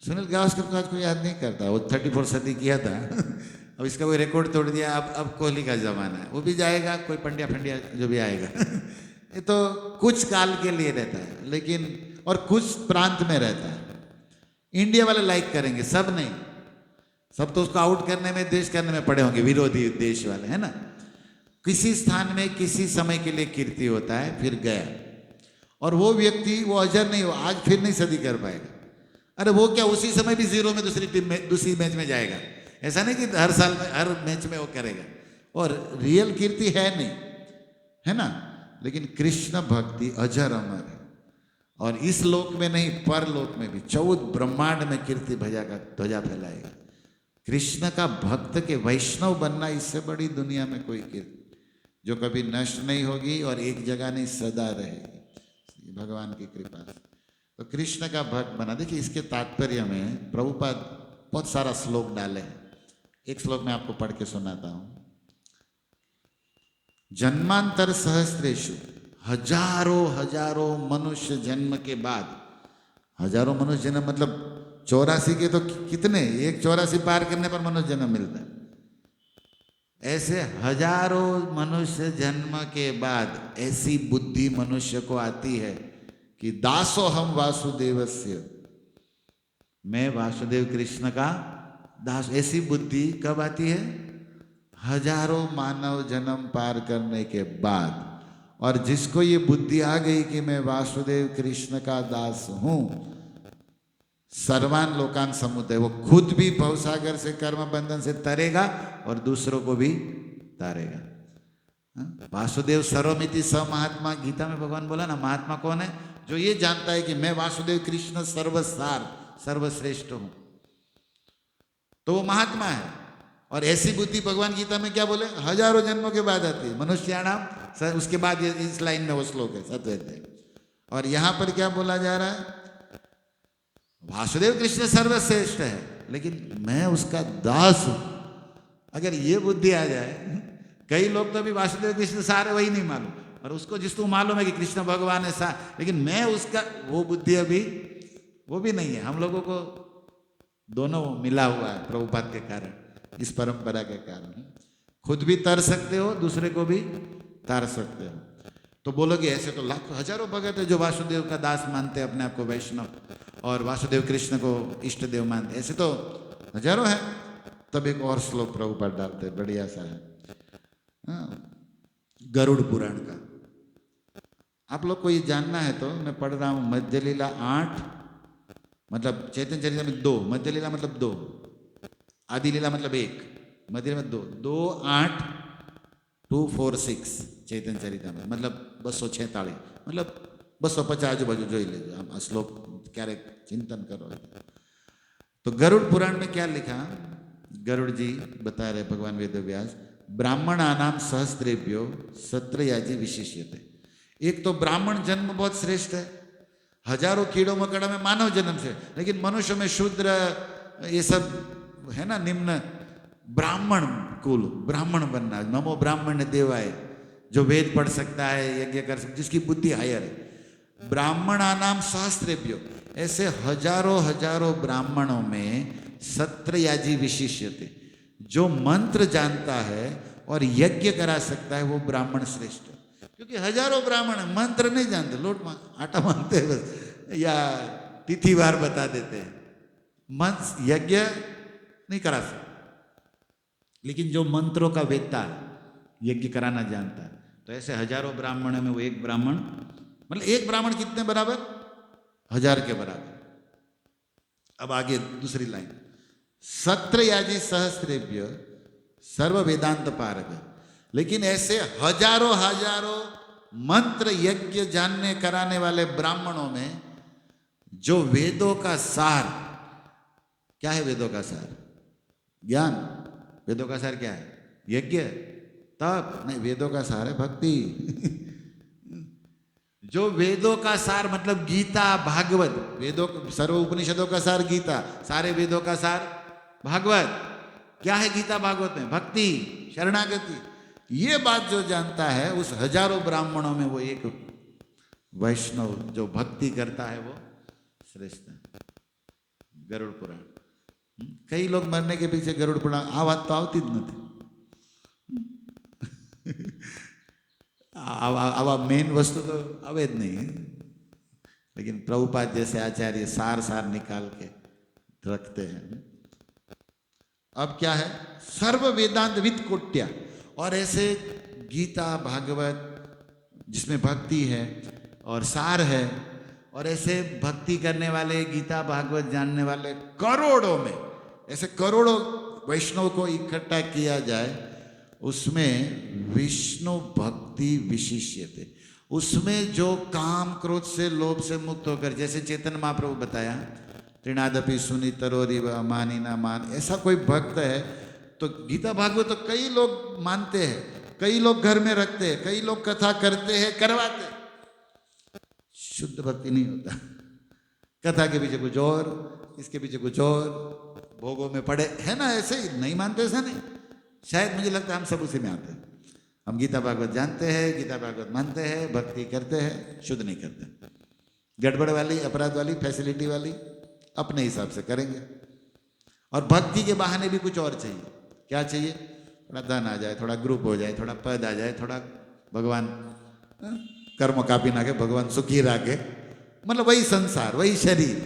सुनील गावस्कर को आज कोई याद नहीं करता, वो 34 सदी किया था। अब इसका कोई रिकॉर्ड तोड़ दिया, अब कोहली का जमाना है, वो भी जाएगा, कोई पंड्या फंडिया जो भी आएगा। ये तो कुछ काल के लिए रहता है, लेकिन और कुछ प्रांत में रहता है। इंडिया वाले लाइक करेंगे, सब नहीं, सब तो उसको आउट करने में, देश करने में पड़े होंगे, विरोधी देश वाले, है ना। किसी स्थान में किसी समय के लिए कीर्ति होता है, फिर गया, और वो व्यक्ति वो अजर नहीं हो, आज फिर नहीं सदी कर पाएगा। अरे वो क्या, उसी समय भी जीरो में दूसरी टीम में, दूसरी मैच में जाएगा। ऐसा नहीं कि हर साल में हर मैच में वो करेगा, और रियल कीर्ति है नहीं, है ना। लेकिन कृष्ण भक्ति अजर अमर है, और इस लोक में नहीं परलोक में भी 14 ब्रह्मांड में कीर्ति भजा का ध्वजा फैलाएगा। कृष्ण का भक्त के वैष्णव बनना, इससे बड़ी दुनिया में कोई कीर्ति जो कभी नष्ट नहीं होगी और एक जगह नहीं सदा रहेगी, भगवान की कृपा से। तो कृष्ण का भक्त बना। देखिए इसके तात्पर्य में प्रभुपाद बहुत सारा श्लोक डाले हैं। एक श्लोक मैं आपको पढ़ के सुनाता हूं। जन्मांतर सहस्त्रेषु, हजारों हजारों मनुष्य जन्म के बाद, हजारों मनुष्य जन्म मतलब 84 के तो कितने, एक 84 पार करने पर मनुष्य जन्म मिलता है। ऐसे हजारों मनुष्य जन्म के बाद ऐसी बुद्धि मनुष्य को आती है कि दासो हम वासुदेवस्य, मैं वासुदेव कृष्ण का दास। ऐसी बुद्धि कब आती है? हजारों मानव जन्म पार करने के बाद। और जिसको ये बुद्धि आ गई कि मैं वासुदेव कृष्ण का दास हूं, सर्वान लोकान समुदय, वो खुद भी भवसागर से कर्म बंधन से तरेगा और दूसरों को भी तारेगा। वासुदेव सर्वमिति स महात्मा, गीता में भगवान बोला ना, महात्मा कौन है? जो ये जानता है कि मैं वासुदेव कृष्ण सर्वसार सर्वश्रेष्ठ हूं, तो वो महात्मा है। और ऐसी बुद्धि भगवान गीता में क्या बोले? हजारों जन्मों के बाद आती है। मनुष्याणाम, उसके बाद इस लाइन में वो श्लोक है सत्वेद। और यहां पर क्या बोला जा रहा है? वासुदेव कृष्ण सर्वश्रेष्ठ है, लेकिन मैं उसका दास हूं। अगर ये बुद्धि आ जाए, कई लोग तो अभी वासुदेव कृष्ण सारे वही नहीं मालूम, और उसको जिसको मालूम है कि कृष्ण भगवान है सार, लेकिन मैं उसका, वो बुद्धि अभी वो भी नहीं है। हम लोगों को दोनों मिला हुआ है प्रभुपाद के कारण, इस परंपरा के कारण। खुद भी तर सकते हो, दूसरे को भी तार सकते हो। तो बोलोगे ऐसे तो लाखों हजारों भगत है जो वासुदेव का दास मानते हैं अपने आप को, वैष्णव, और वासुदेव कृष्ण को इष्ट देव मानते, ऐसे तो हजारों हैं। तब एक और श्लोक प्रभुपाद डालते, बढ़िया सा है, गरुड़ पुराण का। आप लोग को ये जानना है तो मैं पढ़ रहा हूं मध्य लीला 8, मतलब चैतन्य चरितामृत 2, मध्य लीला मतलब 2, आदि लीला मतलब 1, मध्य लीला 2, 2, 8, 246 चैतन्य चरितामृत, मतलब 246, मतलब 250 आजूबाजू જોઈ લેજો। આમ આ શ્લોક ક્યારેક चिंतन करो। तो गरुड़ पुराण में क्या लिखा? गरुड़ जी बता रहे भगवान वेदव्यास, ब्राह्मणानाम सहस्त्रेभ्यो सत्रयाजी विशिष्यते। एक तो ब्राह्मण जन्म बहुत श्रेष्ठ है, हजारों कीड़ों मकड़ा में मानव जन्म से, लेकिन मनुष्य में शूद्र ये सब है ना, निम्न ब्राह्मण कुल, ब्राह्मण बनना, नमो ब्राह्मण देवाय, जो वेद पढ़ सकता है, यज्ञ कर सकता, जिसकी बुद्धि हायर है। ब्राह्मणानाम सहस्त्रेभ्यो, ऐसे हजारों हजारों ब्राह्मणों में सत्रयाजी विशिष्यते, जो मंत्र जानता है और यज्ञ करा सकता है, वो ब्राह्मण श्रेष्ठ है। क्योंकि हजारों ब्राह्मण मंत्र नहीं जानते, लोट आटा मानते हैं बस, या तिथिवार बता देते हैं, मंत्र यज्ञ नहीं करा सकते। लेकिन जो मंत्रों का वेत्ता है, यज्ञ कराना जानता है, तो ऐसे हजारों ब्राह्मणों में वो एक ब्राह्मण, मतलब एक ब्राह्मण कितने बराबर? 1000 के बराबर। अब आगे दूसरी लाइन, सत्रयाजी सहस्त्रेभ्य सर्व वेदांत पारग। लेकिन ऐसे हजारों हजारों मंत्र यज्ञ जानने कराने वाले ब्राह्मणों में जो वेदों का सार, क्या है वेदों का सार? ज्ञान। वेदों का सार क्या है? यज्ञ, तप नहीं, वेदों का सार है भक्ति। जो वेदों का सार मतलब गीता, भागवत, वेदों सर्व उपनिषदों का सार गीता, सारे वेदों का सार भागवत। क्या है गीता भागवत में? भक्ति, शरणागति। ये बात जो जानता है, उस हजारों ब्राह्मणों में वो एक वैष्णव जो भक्ति करता है, वो श्रेष्ठ है। गरुड़ पुराण। कई लोग मरने के पीछे गरुड़ पुराण आ बात तो आवती ज नहीं। आवा मेन वस्तु तो आवे ज नहीं, लेकिन प्रभुपाद जैसे आचार्य सार सार निकाल के रखते हैं। अब क्या है? सर्व वेदांत विद कोट्या, और ऐसे गीता भागवत जिसमें भक्ति है और सार है, और ऐसे भक्ति करने वाले, गीता भागवत जानने वाले करोड़ों में, ऐसे करोड़ों वैष्णव को इकट्ठा किया जाए उसमें विष्णु भक्ति विशिष्यते, उसमें जो काम क्रोध से लोभ से मुक्त होकर, जैसे चैतन्य महाप्रभु बताया त्रिनादपि सुनी तरोरिव मानी ना मान, ऐसा कोई भक्त है तो गीता भागवत तो कई लोग मानते हैं, कई लोग घर में रखते हैं, कई लोग कथा करते हैं, करवाते हैं, शुद्ध भक्ति नहीं होता। कथा के पीछे कुछ और, इसके पीछे कुछ और, भोगों में पड़े है ना, ऐसे ही नहीं मानते, ऐसा नहीं। शायद मुझे लगता है हम सब उसी में आते हैं। हम गीता भागवत जानते हैं, गीता भागवत मानते हैं, भक्ति करते हैं, शुद्ध नहीं करते। गड़बड़ वाली, अपराध वाली, फैसिलिटी वाली अपने हिसाब से करेंगे। और भक्ति के बहाने भी कुछ और चाहिए। क्या चाहिए? थोड़ा धन आ जाए, थोड़ा ग्रुप हो जाए, थोड़ा पद आ जाए, थोड़ा भगवान कर्म कापी ना के भगवान सुखी राखे, मतलब वही संसार, वही शरीर,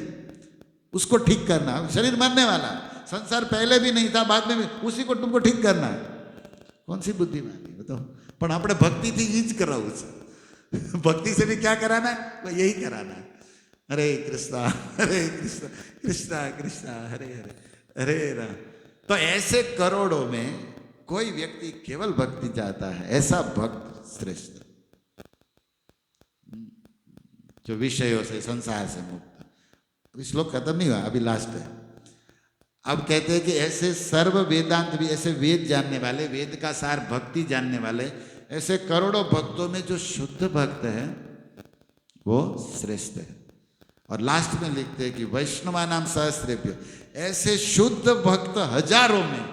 उसको ठीक करना। शरीर मरने वाला, संसार पहले भी नहीं था, बाद में भी, उसी को तुमको ठीक करना है। कौन सी बुद्धिमानी बताओ। पर આપણે ભક્તિથી જ કરાવું છે। ભક્તિ से भी क्या कराना है? वो यही कराना है। हरे कृष्णा कृष्णा कृष्णा हरे हरे हरे राम। तो ऐसे करोड़ों में कोई व्यक्ति केवल भक्ति चाहता है, ऐसा भक्त श्रेष्ठ, जो विषयों से, संसार से मुक्त। अभी श्लोक खत्म नहीं हुआ, अभी लास्ट है। अब कहते हैं कि ऐसे सर्व वेदांत भी, ऐसे वेद जानने वाले, वेद का सार भक्ति जानने वाले, ऐसे करोड़ों भक्तों में जो शुद्ध भक्त है वो श्रेष्ठ है। और लास्ट में लिखते हैं कि वैष्णवा नाम सहस्रेभ्यो, ऐसे शुद्ध भक्त हजारों में,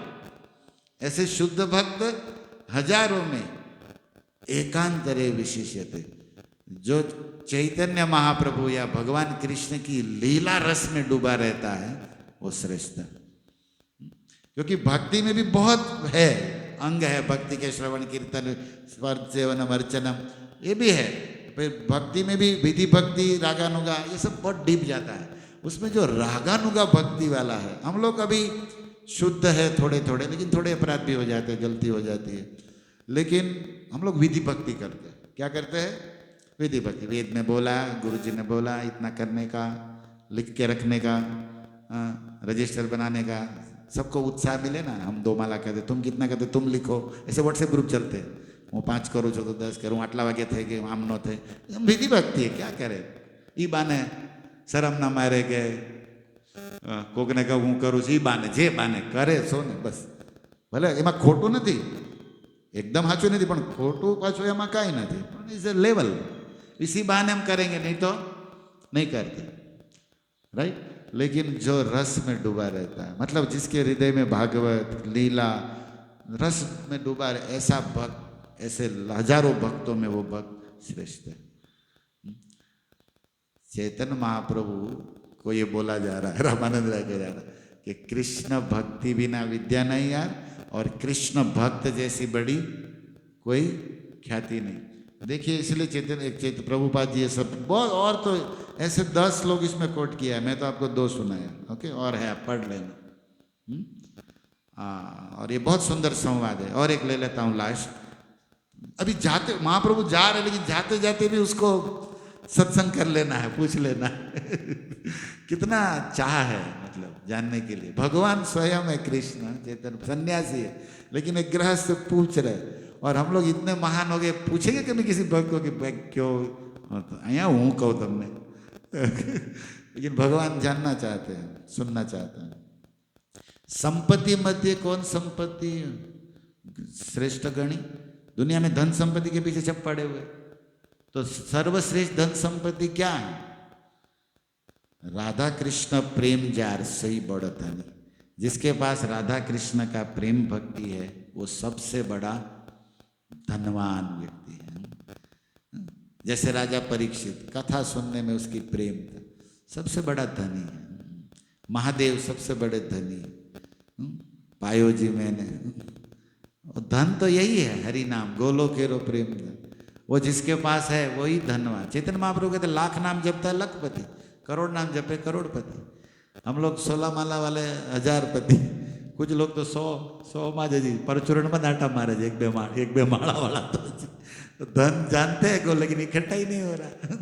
ऐसे शुद्ध भक्त हजारों में एकांतरे विशिष्यते, जो चैतन्य महाप्रभु या भगवान कृष्ण की लीला रस में डूबा रहता है वो श्रेष्ठ है। क्योंकि भक्ति में भी बहुत है, अंग है भक्ति के, श्रवण कीर्तन स्पर्श सेवनम अर्चनम, ये भी है। फिर भक्ति में भी विधि भक्ति, रागानुगा, ये सब बहुत डीप जाता है। उसमें जो रागानुगा भक्ति वाला है, हम लोग अभी शुद्ध है थोड़े थोड़े, लेकिन थोड़े अपराध भी हो जाते हैं, गलती हो जाती है, लेकिन हम लोग विधि भक्ति करते हैं। क्या करते हैं? विधि भक्ति। वेद में बोला, गुरु जी ने बोला, इतना करने का, लिख के रखने का, रजिस्टर बनाने का, सबको उत्साह मिले ना। हम 2 माला कहते, तुम कितना कहते, तुम लिखो, ऐसे व्हाट्सएप ग्रुप चलते हैं। હું 5 કરું છું તો 10 કરું, આટલા વાગે થઈ ગયું, આમ નો થઈ। વિધિ ભક્તિ क्या करे? ई बाने शरम ना मारे के કોકને કહું હું કરું છું, ई बाने જે बाने કરે છો ને બસ। ભલે એમાં ખોટું નથી, एकदम સાચું નથી, પણ ખોટું પાછું એમાં કાંઈ નથી, પણ ઇઝ અ લેવલ। इसी बहाने हम करेंगे, नहीं तो नहीं करते, राइट। लेकिन जो रस में डूबा रहता है, मतलब जिसके हृदय में भागवत लीला रस में डूबा रहे, ऐसा भक्त, ऐसे हजारों भक्तों में वो भक्त श्रेष्ठ है। चैतन्य महाप्रभु को ये बोला जा रहा है, रामानंद राय कह जा रहा है कि कृष्ण भक्ति बिना विद्या नहीं यार, और कृष्ण भक्त जैसी बड़ी कोई ख्याति नहीं। देखिए इसलिए चैतन्य प्रभुपाद जी ये सब बहुत, और तो ऐसे 10 लोग इसमें कोट किया है, मैं तो आपको 2 सुनाया, ओके, और है आप पढ़ लेना। और ये बहुत सुंदर संवाद है। और एक ले लेता हूँ लास्ट। अभी जाते महाप्रभु जा रहे, लेकिन जाते जाते भी उसको सत्संग कर लेना है, पूछ लेना है। कितना चाह है मतलब जानने के लिए। भगवान स्वयं है कृष्ण चैतन्य, सन्यासी है, लेकिन एक गृहस्थ से पूछ रहे, और हम लोग इतने महान हो गए, पूछेंगे कभी किसी भक्त को कि भाई क्यों, यहाँ हूँ कहूँ तुमने। लेकिन भगवान जानना चाहते हैं, सुनना चाहते हैं। संपत्ति मध्य कौन संपत्ति श्रेष्ठ गणी? दुनिया में धन संपत्ति के पीछे सब पड़े हुए, तो सर्वश्रेष्ठ धन संपत्ति क्या है? राधा कृष्ण प्रेम जार सही बड़ा धनी। जिसके पास राधा कृष्ण का प्रेम भक्ति है वो सबसे बड़ा धनवान व्यक्ति है। जैसे राजा परीक्षित, कथा सुनने में उसकी प्रेम था, सबसे बड़ा धनी है। महादेव सबसे बड़े धनी, पायो जी मैंने, धन तो यही है, हरि नाम गोलो केरो प्रेम धन। वो जिसके पास है वही धनवान। चैतन्य महाप्रभु कहते लाख नाम जपता है लखपति, करोड़ नाम जपे करोड़पति। हम लोग 16 माला वाले हजारपति, कुछ लोग तो 100 माजे जी परचूरण में नाटा मारे जी, एक बे माला वाला तो धन जानते हैं को, लेकिन इकट्ठा ही नहीं हो रहा।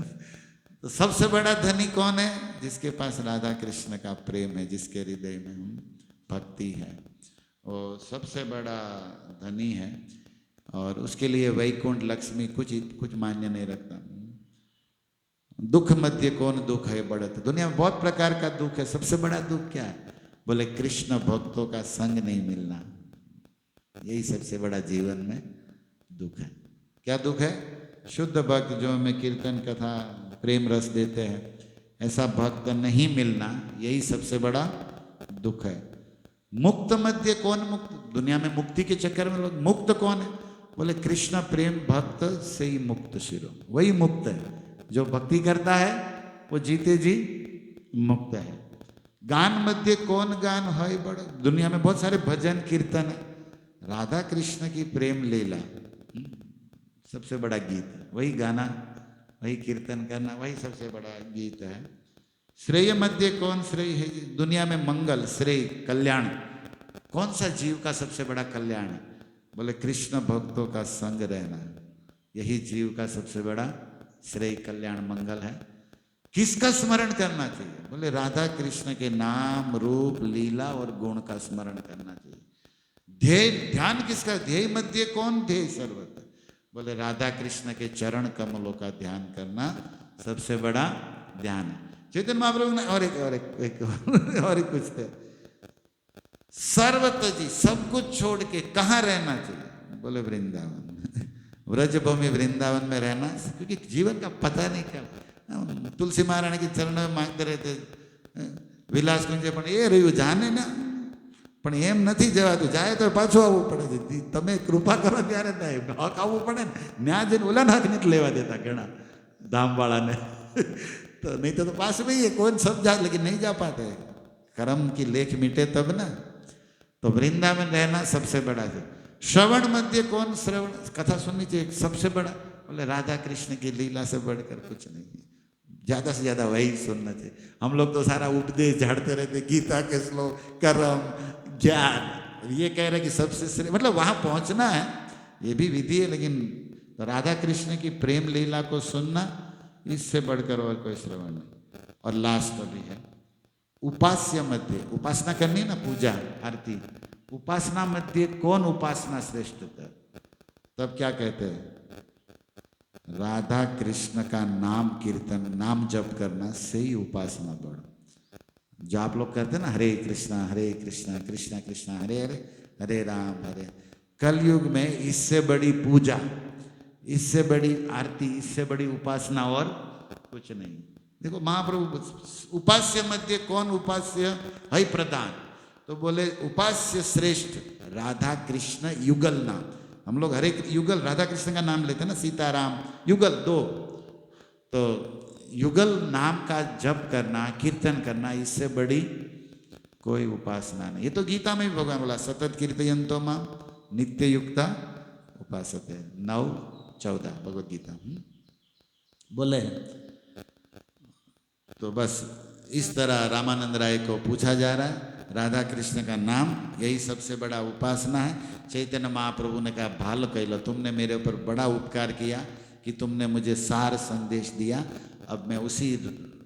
तो सबसे बड़ा धनी कौन है? जिसके पास राधा कृष्ण का प्रेम है, जिसके हृदय में भक्ति है, वो सबसे बड़ा धनी है और उसके लिए वैकुंठ लक्ष्मी कुछ मान्य नहीं रखता। दुख मध्य कौन दुख है बढ़त, दुनिया में बहुत प्रकार का दुख है, सबसे बड़ा दुख क्या है? बोले कृष्ण भक्तों का संग नहीं मिलना, यही सबसे बड़ा जीवन में दुख है। क्या दुख है? शुद्ध भक्त जो हमें कीर्तन कथा प्रेम रस देते हैं, ऐसा भक्त नहीं मिलना, यही सबसे बड़ा दुख है। मुक्त मध्य कौन मुक्त, दुनिया में मुक्ति के चक्कर में लोग, मुक्त कौन है? बोले कृष्ण प्रेम भक्त से ही मुक्त शिरो, वही मुक्त है। जो भक्ति करता है वो जीते जी मुक्त है। गान मध्य कौन गान है बड़ा, दुनिया में बहुत सारे भजन कीर्तन है, राधा कृष्ण की प्रेम लीला सबसे बड़ा गीत है, वही गाना, वही कीर्तन करना, वही सबसे बड़ा गीत है। श्रेय मध्य कौन श्रेय है, दुनिया में मंगल श्रेय कल्याण, कौन सा जीव का सबसे बड़ा कल्याण है? बोले कृष्ण भक्तों का संग रहना, यही जीव का सबसे बड़ा श्रेय कल्याण मंगल है। किसका स्मरण करना चाहिए? बोले राधा कृष्ण के नाम रूप लीला और गुण का स्मरण करना चाहिए। ध्येय ध्यान किसका? ध्येय मध्य कौन ध्येय सर्वत्र, बोले राधा कृष्ण के चरण कमलों का ध्यान करना सबसे बड़ा ध्यान है। चैतन्य महाप्रभु ने और एक पूछते, सर्वत्र जी सब कुछ छोड़ के कहाँ रहना चाहिए? बोले वृंदावन, व्रजभूमि वृंदावन में रहना, क्योंकि जीवन का पता नहीं क्या। तुलसी महारानी के चरण में मांगते रहते विलास कुंजे, પણ એ રહ્યું જાને ના, પણ એમ નથી જવાતું, જાય તો પાછું આવવું પડે છે, તમે કૃપા કરો ત્યારે થાય, હક આવવું પડે ને, ન્યા જઈને ઓલાને હક નથી લેવા દેતા ઘણા धामवाળાને, तो नहीं तो पास में ही है, कौन समझा, लेकिन नहीं जा पाते, कर्म की लेख मिटे तब ना। तो वृंदावन रहना सबसे बड़ा है। श्रवण मध्य कौन श्रवण, कथा सुननी चाहिए सबसे बड़ा, बोले राधा कृष्ण की लीला से बढ़कर कुछ नहीं है, ज्यादा से ज्यादा वही सुनना चाहिए। हम लोग तो सारा उपदेश झाड़ते रहते, गीता के श्लोक, कर्म ज्ञान, ये कह रहे कि सबसे श्रेय, मतलब वहां पहुंचना है, ये भी विधि है, लेकिन तो राधा कृष्ण की प्रेम लीला को सुनना, इससे बढ़कर और कोई श्रवण नहीं। और लास्ट अभी है उपास्य मध्य, उपासना करनी ना, पूजा आरती, उपासना मध्य कौन उपासना श्रेष्ठ था? तब क्या कहते हैं? राधा कृष्ण का नाम कीर्तन, नाम जप करना से ही उपासना बढ़। जो आप लोग करते हैं ना, हरे कृष्णा कृष्णा कृष्णा हरे हरे, हरे राम हरे, कलयुग में इससे बड़ी पूजा, इससे बड़ी आरती, इससे बड़ी उपासना और कुछ नहीं। देखो महाप्रभु, उपास्य मध्य कौन उपास्य है प्रधान, तो बोले उपास्य श्रेष्ठ राधा कृष्ण युगल नाम। हम लोग हरे युगल राधा कृष्ण का नाम लेते हैं ना, सीताराम युगल 2, तो युगल नाम का जप करना, कीर्तन करना, इससे बड़ी कोई उपासना नहीं। ये तो गीता में भी भगवान बोला, सतत कीर्तयन्तो मां नित्य युक्ता उपासते, 9:14 भगवद गीता बोले। तो बस इस तरह रामानंद राय को पूछा जा रहा है, राधा कृष्ण का नाम यही सबसे बड़ा उपासना है। चैतन्य महाप्रभु ने कहा, भाल कैलो, तुमने मेरे ऊपर बड़ा उपकार किया कि तुमने मुझे सार संदेश दिया। अब मैं उसी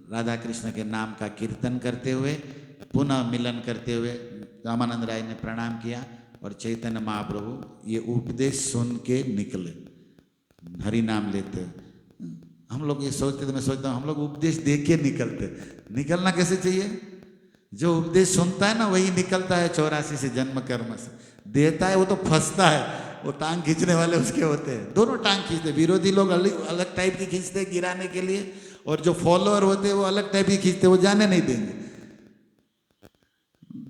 राधा कृष्ण के नाम का कीर्तन करते हुए, पुनः मिलन करते हुए, रामानंद राय ने प्रणाम किया और चैतन्य महाप्रभु ये उपदेश सुन के निकले, हरि नाम लेते। हम लोग ये सोचते थे, मैं सोचता हूँ हम लोग उपदेश दे के निकलते, निकलना कैसे चाहिए? जो उपदेश सुनता है ना वही निकलता है 84 से जन्म कर्म से, देता है वो तो फंसता है, वो टांग खींचने वाले उसके होते हैं, दोनों टांग खींचते। विरोधी लोग अलग टाइप की खींचते हैं गिराने के लिए, और जो फॉलोअर होते हैं वो अलग टाइप की खींचते, वो जाने नहीं देंगे।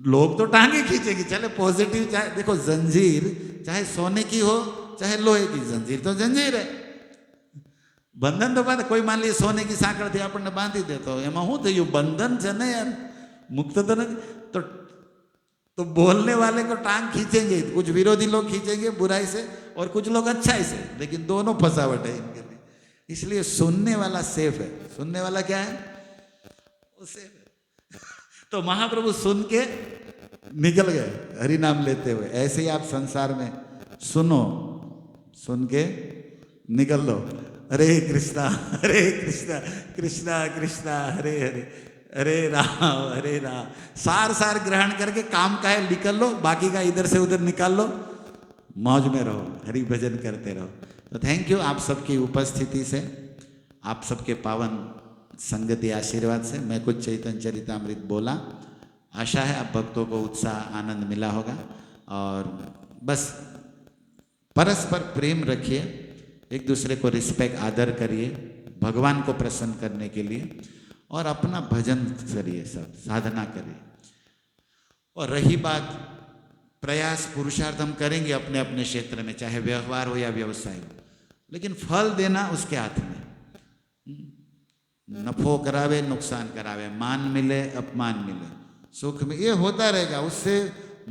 लोग तो टांगे खींचेंगे, चले पॉजिटिव, चाहे देखो जंजीर चाहे सोने की हो चाहे लोहे की, जंजीर तो जंजीर है, બંધન તો બાંધે। કોઈ માન લે સોને की સાંકળથી આપણને બાંધી દે તો એમાં શું થયું? બંધન છે ને यार, मुक्त तो नहीं। तो बोलने वाले को टांग खींचेंगे, कुछ विरोधी लोग खींचेंगे बुराई से और कुछ लोग अच्छाई से, लेकिन दोनों फंसावट है इनके लिए। इसलिए सुनने वाला सेफ है। सुनने वाला क्या है? वो सेफ है। तो महाप्रभु सुन के निकल गए हरि नाम लेते हुए। ऐसे ही आप संसार में सुनो, सुन के निकल लो, हरे कृष्णा कृष्णा कृष्णा हरे हरे, अरे राम अरे राम, सार सार ग्रहण करके काम का है निकल लो, बाकी का इधर से उधर निकाल लो, मौज में रहो, हरि भजन करते रहो। तो थैंक यू आप सबकी उपस्थिति से, आप सबके पावन संगति आशीर्वाद से मैं कुछ चैतन्य चरितामृत बोला। आशा है आप भक्तों को उत्साह आनंद मिला होगा। और बस परस्पर प्रेम रखिए, एक दूसरे को रिस्पेक्ट आदर करिए भगवान को प्रसन्न करने के लिए, और अपना भजन करिए, सब साधना करिए। और रही बात प्रयास पुरुषार्थ हम करेंगे अपने अपने क्षेत्र में, चाहे व्यवहार हो या व्यवसाय हो, लेकिन फल देना उसके हाथ में। नफो करावे नुकसान करावे, मान मिले अपमान मिले, सुख में, ये होता रहेगा। उससे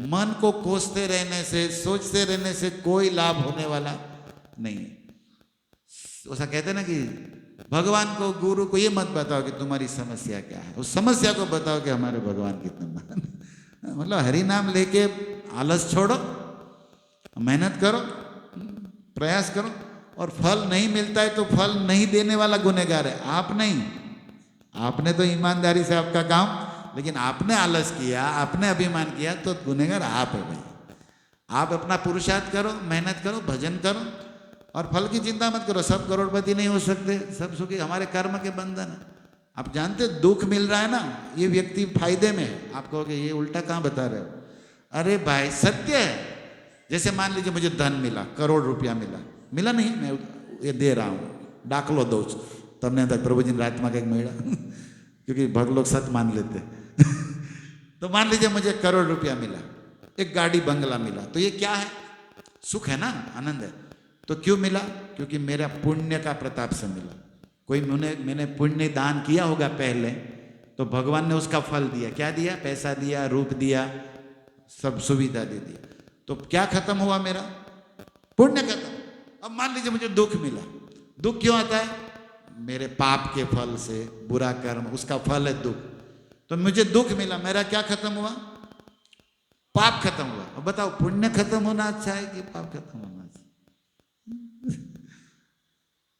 मन को कोसते रहने से, सोचते रहने से कोई लाभ होने वाला नहीं है। ऐसा कहते हैं ना कि भगवान को, गुरु को ये मत बताओ कि तुम्हारी समस्या क्या है, उस समस्या को बताओ कि हमारे भगवान कितने महान। मतलब हरि नाम लेके आलस छोड़ो, मेहनत करो, प्रयास करो, और फल नहीं मिलता है तो फल नहीं देने वाला गुनहगार है, आप नहीं। आपने तो ईमानदारी से आपका काम, लेकिन आपने आलस किया, आपने अभिमान किया, तो गुनहगार आप है भाई। आप अपना पुरुषार्थ करो, मेहनत करो, भजन करो, और फल की चिंता मत करो। सब करोड़पति नहीं हो सकते, सब सुखी, हमारे कर्म के बंधन है। आप जानते दुख मिल रहा है ना, ये व्यक्ति फायदे में है, आप कहोगे ये उल्टा कहाँ बता रहे हो। अरे भाई सत्य है। जैसे मान लीजिए मुझे धन मिला, करोड़ रुपया मिला, मिला नहीं, मैं ये दे रहा हूँ, दाखलो दो तमने प्रभुजी रात्मा का एक मेड़ा क्योंकि भक्त लोग सत मान लेते तो मान लीजिए मुझे करोड़ रुपया मिला, एक गाड़ी बंगला मिला, तो ये क्या है? सुख है ना, आनंद है। तो क्यों मिला? क्योंकि मेरा पुण्य का प्रताप से मिला। कोई मैंने पुण्य दान किया होगा पहले, तो भगवान ने उसका फल दिया। क्या दिया? पैसा दिया, रूप दिया, सब सुविधा दे दिया। तो क्या खत्म हुआ? मेरा पुण्य खत्म। अब मान लीजिए मुझे दुख मिला। दुख क्यों आता है? मेरे पाप के फल से, बुरा कर्म, उसका फल है दुख। तो मुझे दुख मिला, मेरा क्या खत्म हुआ? पाप खत्म हुआ। अब बताओ पुण्य खत्म होना अच्छा है कि पाप खत्म होना अच्छा?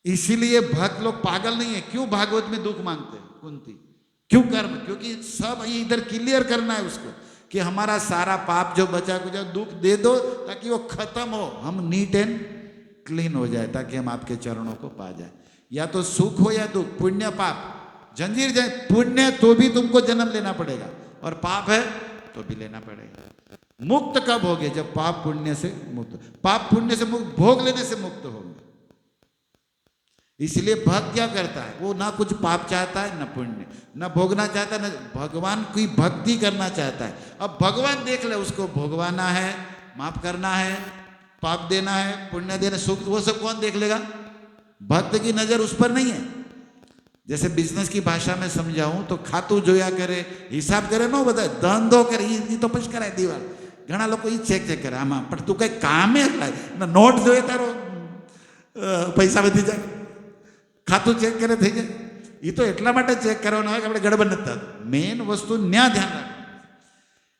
इसीलिए भक्त लोग पागल नहीं है। क्यों भागवत में दुख मांगते हैं? कुंती क्यों? कर्म, क्योंकि सब इधर क्लियर करना है उसको कि हमारा सारा पाप जो बचा कुछ दुख दे दो ताकि वो खत्म हो, हम नीट एंड क्लीन हो जाए, ताकि हम आपके चरणों को पा जाए। या तो सुख हो या दुख, पुण्य पाप, जंजीर जाए। पुण्य तो भी तुमको जन्म लेना पड़ेगा, और पाप है तो भी लेना पड़ेगा। मुक्त कब होगे? जब पाप पुण्य से मुक्त, पाप पुण्य से मुक्त, भोग लेने से मुक्त होंगे। इसलिए भक्त क्या करता है? वो ना कुछ पाप चाहता है, ना पुण्य, ना भोगना चाहता है, ना भगवान की भक्ति करना चाहता है। अब भगवान देख ले, उसको भोगवाना है, माफ करना है, पाप देना है, पुण्य देना, सुख, वो सब कौन देख लेगा? भक्त की नजर उस पर नहीं है। जैसे बिजनेस की भाषा में समझाऊं तो खातू जोया करे, हिसाब करे, नो बताए धंधो करे, ये तो पछ कराए दीवार। घना लोग चेक करे आमा, पर तू कई काम ना नोट जोए तारो पैसा वधी जाए, खातू चेक करे થઈ જાય। ये तो એટલા માટે ચેક કરવાનો હોય કે આપણે ગડબડ નથી થતું। મેઇન વસ્તુ ન્યા ધ્યાન રાખો।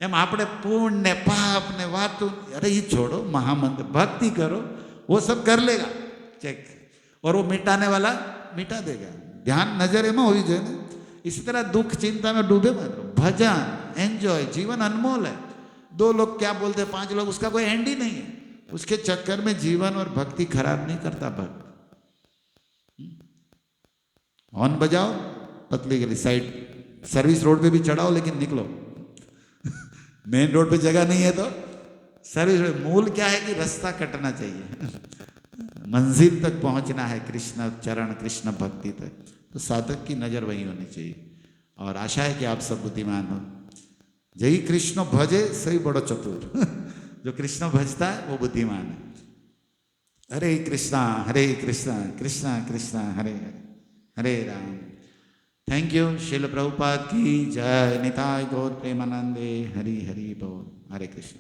એમ આપણે પુण्य पाप ने वातु, अरे ये छोड़ो, महामंत्र भक्ति करो, वो सब कर लेगा चेक, और वो मिटाने वाला मिटा देगा। ध्यान नजर में होनी चाहिए ना। इसी तरह दुख चिंता में डूबे मत, भजन, एंजॉय, जीवन अनमोल है। 2 लोग क्या बोलते, 5 लोग, उसका कोई एंड ही नहीं है। उसके चक्कर में जीवन और भक्ति खराब नहीं करता भक्त। हॉर्न बजाओ, पतली गली साइड, सर्विस रोड पे भी चढ़ाओ, लेकिन निकलो। मेन रोड पे जगह नहीं है तो सर्विस रोड। मूल क्या है कि रास्ता कटना चाहिए, मंजिल तक पहुंचना है, कृष्ण चरण, कृष्ण भक्ति तक। तो साधक की नजर वही होनी चाहिए। और आशा है कि आप सब बुद्धिमान हो। जय कृष्ण भजे सही बड़ो चतुर। जो कृष्ण भजता है वो बुद्धिमान है। हरे कृष्णा कृष्णा कृष्णा हरे हरे, हरे राम। Thank you. शिल प्रभुपाद की जय। निताय गौर प्रेमानंदे। हरि हरि बोल। हरे कृष्ण।